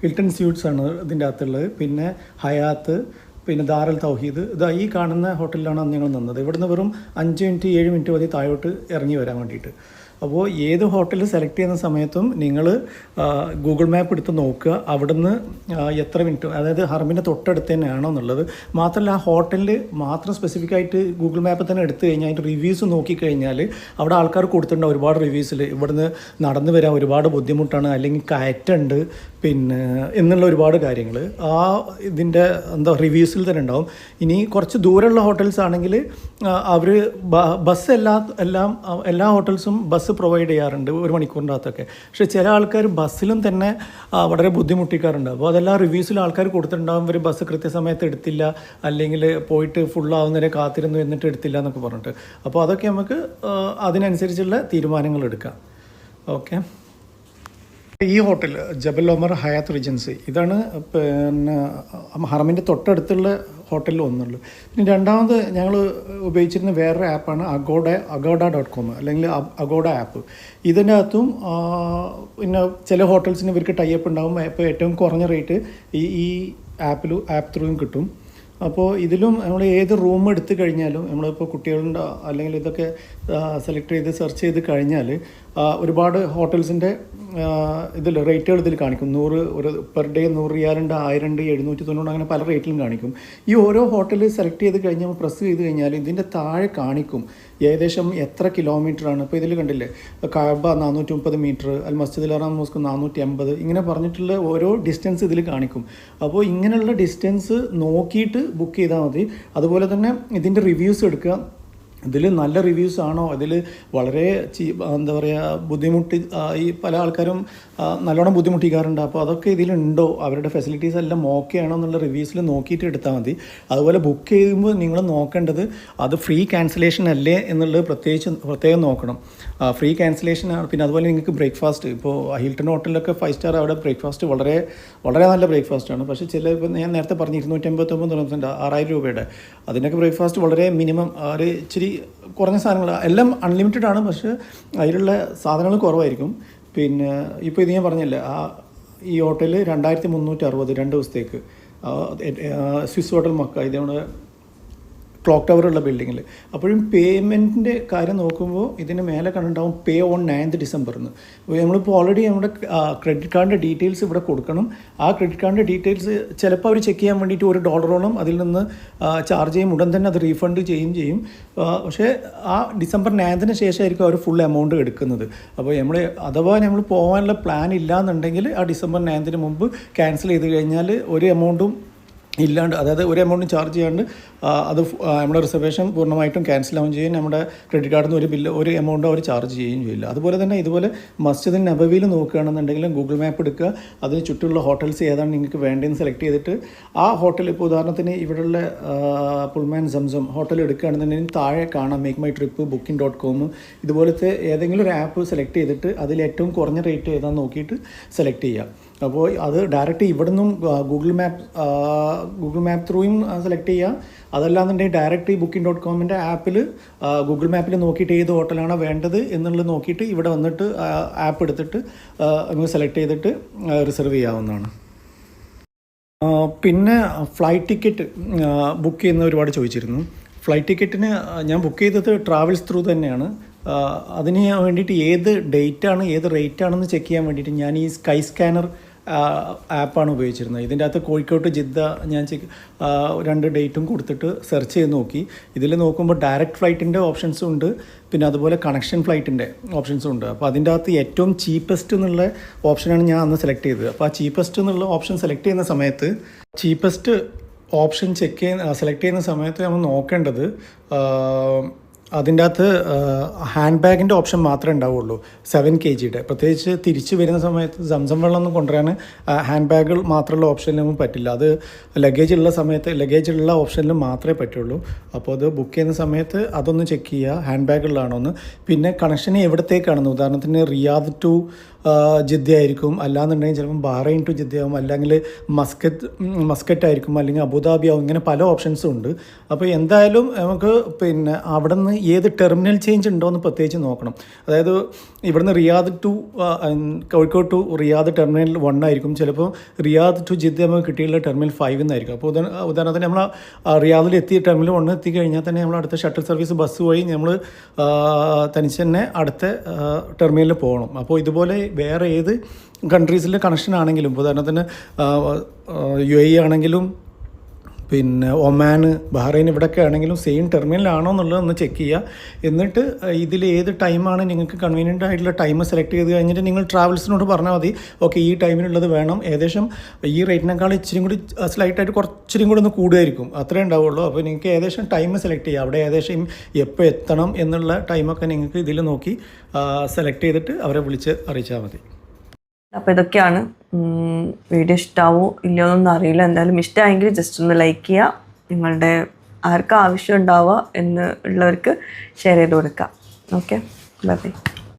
ഹിൽട്ടൺ സ്യൂട്ട്സ് ആണ് ഇതിൻ്റെ അകത്തുള്ളത്, പിന്നെ ഹയാത്ത്, പിന്നെ ദാറുൽ തൗഹീദ്. ഈ കാണുന്ന ഹോട്ടലിലാണ് അന്ന് ഞങ്ങൾ നിന്നത്. ഇവിടുന്ന് വെറും 5 മിനിറ്റ് 7 മിനിറ്റ് മതി താഴോട്ട് ഇറങ്ങി വരാൻ വേണ്ടിയിട്ട്. അപ്പോൾ ഏത് ഹോട്ടൽ സെലക്ട് ചെയ്യുന്ന സമയത്തും നിങ്ങൾ ഗൂഗിൾ മാപ്പ് എടുത്ത് നോക്കുക, അവിടുന്ന് എത്ര മിനിറ്റ്, അതായത് ഹറമിൻ്റെ തൊട്ടടുത്ത് തന്നെയാണോ എന്നുള്ളത്. മാത്രമല്ല ആ ഹോട്ടലിൽ മാത്രം സ്പെസിഫിക് ആയിട്ട് ഗൂഗിൾ മാപ്പ് തന്നെ എടുത്തു കഴിഞ്ഞാൽ അതിൻ്റെ റിവ്യൂസ് നോക്കിക്കഴിഞ്ഞാൽ അവിടെ ആൾക്കാർ കൊടുത്തിട്ടുണ്ട് ഒരുപാട് റിവ്യൂസിൽ ഇവിടുന്ന് നടന്നു വരാൻ ഒരുപാട് ബുദ്ധിമുട്ടാണ്, അല്ലെങ്കിൽ കയറ്റുണ്ട്, പിന്നെ എന്നുള്ള ഒരുപാട് കാര്യങ്ങൾ ഇതിൻ്റെ റിവ്യൂസിൽ തന്നെ ഉണ്ടാവും. ഇനി കുറച്ച് ദൂരമുള്ള ഹോട്ടൽസ് ആണെങ്കിൽ അവർ ബസ് എല്ലാ ഹോട്ടൽസും ബസ് പ്രൊവൈഡ് ചെയ്യാറുണ്ട് 1 മണിക്കൂറിൻ്റെ അകത്തൊക്കെ. പക്ഷേ ചില ആൾക്കാർ ബസ്സിലും തന്നെ വളരെ ബുദ്ധിമുട്ടിക്കാറുണ്ട്. അപ്പോൾ അതെല്ലാം റിവ്യൂസിൽ ആൾക്കാർ കൊടുത്തിട്ടുണ്ടാകും, ഇവർ ബസ് കൃത്യസമയത്ത് എടുത്തില്ല, അല്ലെങ്കിൽ പോയിട്ട് ഫുള്ളാവുന്നവരെ കാത്തിരുന്നു എന്നിട്ട് എടുത്തില്ല എന്നൊക്കെ പറഞ്ഞിട്ട്. അപ്പോൾ അതൊക്കെ നമുക്ക് അതിനനുസരിച്ചുള്ള തീരുമാനങ്ങൾ എടുക്കാം. ഓക്കെ, ഈ ഹോട്ടൽ ജബൽ ഒമർ ഹയാത്ത് റിജൻസി ഇതാണ് പിന്നെ ഹറമിൻ്റെ തൊട്ടടുത്തുള്ള ഹോട്ടലിൽ ഒന്നുള്ളൂ. പിന്നെ രണ്ടാമത് ഞങ്ങൾ ഉപയോഗിച്ചിരുന്ന വേറൊരു ആപ്പാണ് agoda.com അല്ലെങ്കിൽ അഗോഡ ആപ്പ്. ഇതിൻ്റെ അകത്തും പിന്നെ ചില ഹോട്ടൽസിന് ഇവർക്ക് ടൈപ്പ് ഉണ്ടാകും. ഇപ്പോൾ ഏറ്റവും കുറഞ്ഞ റേറ്റ് ഈ ആപ്പ് ത്രൂവും കിട്ടും. അപ്പോൾ ഇതിലും നമ്മൾ ഏത് റൂം എടുത്തു കഴിഞ്ഞാലും നമ്മളിപ്പോൾ കുട്ടികളുടെ അല്ലെങ്കിൽ ഇതൊക്കെ സെലക്ട് ചെയ്ത് സെർച്ച് ചെയ്ത് കഴിഞ്ഞാൽ ഒരുപാട് ഹോട്ടൽസിൻ്റെ റേറ്റുകൾ ഇതിൽ കാണിക്കും. 100 പെർ ഡേ 100 റിയാലുണ്ട്, 1000 ഉണ്ട്, 790, അങ്ങനെ പല റേറ്റിലും കാണിക്കും. ഈ ഓരോ ഹോട്ടൽ സെലക്ട് ചെയ്ത് കഴിഞ്ഞാൽ പ്രസ് ചെയ്ത് കഴിഞ്ഞാൽ ഇതിൻ്റെ താഴെ കാണിക്കും ഏകദേശം എത്ര കിലോമീറ്ററാണ്. ഇപ്പോൾ ഇതിൽ കണ്ടില്ലേ, കഅബ 430 മീറ്റർ, അൽ മസ്ജിദുൽ ഹറാം മോസ്ക് 450, ഇങ്ങനെ പറഞ്ഞിട്ടുള്ള ഓരോ ഡിസ്റ്റൻസ് ഇതിൽ കാണിക്കും. അപ്പോൾ ഇങ്ങനെയുള്ള ഡിസ്റ്റൻസ് നോക്കിയിട്ട് ബുക്ക് ചെയ്താൽ മതി. അതുപോലെ തന്നെ ഇതിൻ്റെ റിവ്യൂസ് എടുക്കുക. ഇതിൽ നല്ല റിവ്യൂസ് ആണോ, ഇതിൽ വളരെ എന്താ പറയുക ബുദ്ധിമുട്ടി ഈ പല ആൾക്കാരും നല്ലോണം ബുദ്ധിമുട്ടിക്കാറുണ്ട്. അപ്പോൾ അതൊക്കെ ഇതിലുണ്ടോ, അവരുടെ ഫെസിലിറ്റീസ് എല്ലാം ഓക്കെ ആണോ എന്നുള്ള റിവ്യൂസിൽ നോക്കിയിട്ട് എടുത്താൽ മതി. അതുപോലെ ബുക്ക് ചെയ്യുമ്പോൾ നിങ്ങൾ നോക്കേണ്ടത് അത് ഫ്രീ ക്യാൻസലേഷൻ അല്ലേ എന്നുള്ളത് പ്രത്യേകം നോക്കണം. ഫ്രീ ക്യാൻസലേഷൻ ആണ്. പിന്നെ അതുപോലെ നിങ്ങൾക്ക് ബ്രേക്ക്ഫാസ്റ്റ്, ഇപ്പോൾ ഹിൽട്ടൺ ഹോട്ടലിലൊക്കെ 5 സ്റ്റാർ അവിടെ ബ്രേക്ക്ഫാസ്റ്റ് വളരെ വളരെ നല്ല ബ്രേക്ക്ഫാസ്റ്റാണ്. പക്ഷേ ഇപ്പോൾ ഞാൻ നേരത്തെ പറഞ്ഞു 289 ദിർഹംസിൻ്റെ 6,000 രൂപയുടെ അതിനൊക്കെ ബ്രേക്ക്ഫാസ്റ്റ് വളരെ മിനിമം, ഒരു ഇച്ചിരി കുറഞ്ഞ സാധനങ്ങൾ, എല്ലാം അൺലിമിറ്റഡ് ആണ്, പക്ഷേ അതിലുള്ള സാധനങ്ങൾ കുറവായിരിക്കും. പിന്നെ ഇപ്പോൾ ഇത് ഞാൻ പറഞ്ഞില്ലേ, ഈ ഹോട്ടൽ 2360 2 ദിവസത്തേക്ക് സ്വിസ് ഹോട്ടൽ മക്ക, ഇതേപോലെ ക്ലോക്ക് ടവർ ഉള്ള ബിൽഡിങ്ങിൽ. അപ്പോഴും പേയ്മെൻറ്റിൻ്റെ കാര്യം നോക്കുമ്പോൾ ഇതിന് മേലെ കണ്ടുണ്ടാവും പേ ഓൺ 9th December എന്ന്. അപ്പോൾ നമ്മളിപ്പോൾ ഓൾറെഡി നമ്മുടെ ക്രെഡിറ്റ് കാർഡിൻ്റെ ഡീറ്റെയിൽസ് ഇവിടെ കൊടുക്കണം. ആ ക്രെഡിറ്റ് കാർഡിൻ്റെ ഡീറ്റെയിൽസ് ചിലപ്പോൾ അവർ ചെക്ക് ചെയ്യാൻ വേണ്ടിയിട്ട് $1 അതിൽ നിന്ന് ചാർജ് ചെയ്യും, ഉടൻ തന്നെ അത് റീഫണ്ട് ചെയ്യും. പക്ഷേ ആ December 9th ശേഷമായിരിക്കും അവർ ഫുൾ എമൗണ്ട് എടുക്കുന്നത്. അപ്പോൾ അഥവാ നമ്മൾ പോകാനുള്ള പ്ലാൻ ഇല്ലയെന്നുണ്ടെങ്കിൽ ആ December 9th മുമ്പ് ക്യാൻസൽ ചെയ്ത് കഴിഞ്ഞാൽ ഒരു എമൗണ്ടും ഇല്ലാണ്ട്, അതായത് ഒരു എമൗണ്ടും ചാർജ് ചെയ്യാണ്ട് അത് നമ്മുടെ റിസർവേഷൻ പൂർണ്ണമായിട്ടും ക്യാൻസൽ ആവുകയും ചെയ്യും. നമ്മുടെ ക്രെഡിറ്റ് കാർഡിൽ നിന്ന് ഒരു എമൗണ്ടും അവർ ചാർജ് ചെയ്യുകയും ചെയ്യില്ല. അതുപോലെ തന്നെ ഇതുപോലെ മസ്ജിദ് നബവിയിൽ നോക്കുകയാണെന്നുണ്ടെങ്കിൽ ഗൂഗിൾ മാപ്പ് എടുക്കുക, അതിന് ചുറ്റുമുള്ള ഹോട്ടൽസ് ഏതാണ് നിങ്ങൾക്ക് വേണ്ടതെന്ന് സെലക്ട് ചെയ്തിട്ട് ആ ഹോട്ടൽ, ഇപ്പോൾ ഉദാഹരണത്തിന് ഇവിടെയുള്ള പുൾമാൻ സംസം ഹോട്ടൽ എടുക്കുകയാണെന്നുണ്ടെങ്കിൽ താഴെ കാണാം മേക്ക് മൈ ട്രിപ്പ്, Booking.com ഇതുപോലത്തെ ഏതെങ്കിലും ഒരു ആപ്പ് സെലക്ട് ചെയ്തിട്ട് അതിൽ ഏറ്റവും കുറഞ്ഞ റേറ്റ് ഏതാണെന്ന് നോക്കിയിട്ട് സെലക്ട് ചെയ്യുക. അപ്പോൾ അത് ഡയറക്റ്റ് ഇവിടെ നിന്നും ഗൂഗിൾ മാപ്പ് ത്രൂയും സെലക്ട് ചെയ്യുക. അതല്ലാന്നുണ്ടെങ്കിൽ ഡയറക്റ്റ് ഈ Booking.com ആപ്പിൽ ഗൂഗിൾ മാപ്പിൽ നോക്കിയിട്ട് ഏത് ഹോട്ടലാണോ വേണ്ടത് എന്നുള്ളത് നോക്കിയിട്ട് ഇവിടെ വന്നിട്ട് ആപ്പ് എടുത്തിട്ട് നമുക്ക് സെലക്ട് ചെയ്തിട്ട് റിസർവ് ചെയ്യാവുന്നതാണ്. പിന്നെ ഫ്ലൈറ്റ് ടിക്കറ്റ് ബുക്ക് ചെയ്യുന്ന ഒരുപാട് ചോദിച്ചിരുന്നു. ഫ്ലൈറ്റ് ടിക്കറ്റിന് ഞാൻ ബുക്ക് ചെയ്തത് ട്രാവൽസ് ത്രൂ തന്നെയാണ്. അതിന് വേണ്ടിയിട്ട് ഏത് ഡേറ്റാണ് ഏത് റേറ്റാണെന്ന് ചെക്ക് ചെയ്യാൻ വേണ്ടിയിട്ട് ഞാൻ ഈ സ്കൈ സ്കാനർ ആപ്പാണ് ഉപയോഗിച്ചിരുന്നത്. ഇതിൻ്റെ അകത്ത് കോഴിക്കോട്ട് ജിദ്ദ ഞാൻ 2 ഡേറ്റും കൊടുത്തിട്ട് സെർച്ച് ചെയ്ത് നോക്കി. ഇതിൽ നോക്കുമ്പോൾ ഡയറക്റ്റ് ഫ്ലൈറ്റിൻ്റെ ഓപ്ഷൻസും ഉണ്ട്, പിന്നെ അതുപോലെ കണക്ഷൻ ഫ്ലൈറ്റിൻ്റെ ഓപ്ഷൻസും ഉണ്ട്. അപ്പോൾ അതിൻ്റെ അകത്ത് ഏറ്റവും ചീപ്പസ്റ്റ് എന്നുള്ള ഓപ്ഷനാണ് ഞാൻ അന്ന് സെലക്ട് ചെയ്തത്. അപ്പോൾ ആ ചീപ്പസ്റ്റ് എന്നുള്ള ഓപ്ഷൻ സെലക്ട് ചെയ്യുന്ന സമയത്ത് ഓപ്ഷൻ സെലക്ട് ചെയ്യുന്ന സമയത്ത് നമ്മൾ നോക്കേണ്ടത് അതിൻ്റെ അകത്ത് ഹാൻഡ് ബാഗിൻ്റെ ഓപ്ഷൻ മാത്രമേ ഉണ്ടാവുള്ളൂ 7 kg. പ്രത്യേകിച്ച് തിരിച്ച് വരുന്ന സമയത്ത് സംസം വെള്ളമൊന്നും കൊണ്ടുവരാൻ ഹാൻഡ് ബാഗുകൾ മാത്രമുള്ള ഓപ്ഷനിലൊന്നും പറ്റില്ല. അത് ലഗേജുള്ള ഓപ്ഷനിൽ മാത്രമേ പറ്റുള്ളൂ. അപ്പോൾ അത് ബുക്ക് ചെയ്യുന്ന സമയത്ത് അതൊന്ന് ചെക്ക് ചെയ്യുക ഹാൻഡ് ബാഗുകളിലാണോന്ന്. പിന്നെ കണക്ഷൻ എവിടത്തേക്കാണെന്ന്, ഉദാഹരണത്തിന് റിയാദ് ടു ജിദ്ദ ആയിരിക്കും, അല്ലാന്നുണ്ടെങ്കിൽ ചിലപ്പം ബഹ്റൈൻ ടു ജിദ്ദയാവും, അല്ലെങ്കിൽ മസ്കറ്റ് ആയിരിക്കും, അല്ലെങ്കിൽ അബുദാബി ആവും. ഇങ്ങനെ പല ഓപ്ഷൻസും ഉണ്ട്. അപ്പോൾ എന്തായാലും നമുക്ക് പിന്നെ അവിടെ നിന്ന് ഏത് ടെർമിനൽ ചേഞ്ച് ഉണ്ടോ എന്ന് പ്രത്യേകിച്ച് നോക്കണം. അതായത് ഇവിടുന്ന് Riyadh to Kozhikode to Riyadh terminal 1 ആയിരിക്കും, ചിലപ്പോൾ റിയാദ് ടു ജിദ്ദ നമുക്ക് കിട്ടിയുള്ള ടെർമിനൽ 5 എന്നായിരിക്കും. അപ്പോൾ ഉദാഹരണത്തിന് നമ്മൾ റിയാദിൽ എത്തി ടെർമിനൽ 1 എത്തിക്കഴിഞ്ഞാൽ തന്നെ നമ്മൾ അടുത്ത ഷട്ടിൽ സർവീസ് ബസ് വഴി നമ്മൾ തനിച്ച് തന്നെ അടുത്ത ടെർമിനലിൽ പോകണം. അപ്പോൾ ഇതുപോലെ വേറെ ഏത് കൺട്രീസിലെ കണക്ഷൻ ആണെങ്കിലും, ഉദാഹരണത്തിന് UAE ആണെങ്കിലും പിന്നെ ഒമാൻ, ബഹ്റൈൻ ഇവിടെയൊക്കെ ആണെങ്കിലും സെയിം ടെർമിനലാണോ എന്നുള്ളത് ഒന്ന് ചെക്ക് ചെയ്യുക. എന്നിട്ട് ഇതിൽ ഏത് ടൈമാണ് നിങ്ങൾക്ക് കൺവീനിയൻ്റ് ആയിട്ടുള്ള ടൈം സെലക്ട് ചെയ്ത് കഴിഞ്ഞിട്ട് നിങ്ങൾ ട്രാവൽസിനോട് പറഞ്ഞാൽ മതി, ഓക്കെ ഈ ടൈമിനുള്ളത് വേണം. ഏകദേശം ഈ റേറ്റിനേക്കാൾ ഇച്ചിരി കൂടി സ്ലൈറ്റായിട്ട് കുറച്ചിരി കൂടി ഒന്ന് കൂടുമായിരിക്കും, അത്രേ ഉണ്ടാവുള്ളൂ. അപ്പോൾ നിങ്ങൾക്ക് ഏകദേശം ടൈം സെലക്ട് ചെയ്യുക, അവിടെ ഏകദേശം എപ്പോൾ എത്തണം എന്നുള്ള ടൈമൊക്കെ നിങ്ങൾക്ക് ഇതിൽ നോക്കി സെലക്ട് ചെയ്തിട്ട് അവരെ വിളിച്ച് അറിയിച്ചാൽ മതി. അപ്പോൾ ഇതൊക്കെയാണ്. വീഡിയോ ഇഷ്ടമാവോ ഇല്ലയോ എന്നൊന്നും അറിയില്ല. എന്തായാലും ഇഷ്ടമായെങ്കിൽ ജസ്റ്റ് ഒന്ന് ലൈക്ക് ചെയ്യുക, നിങ്ങളുടെ ആർക്കും ആവശ്യം ഉണ്ടാവുക എന്നുള്ളവർക്ക് ഷെയർ ചെയ്ത് കൊടുക്കുക. Okay, bye bye.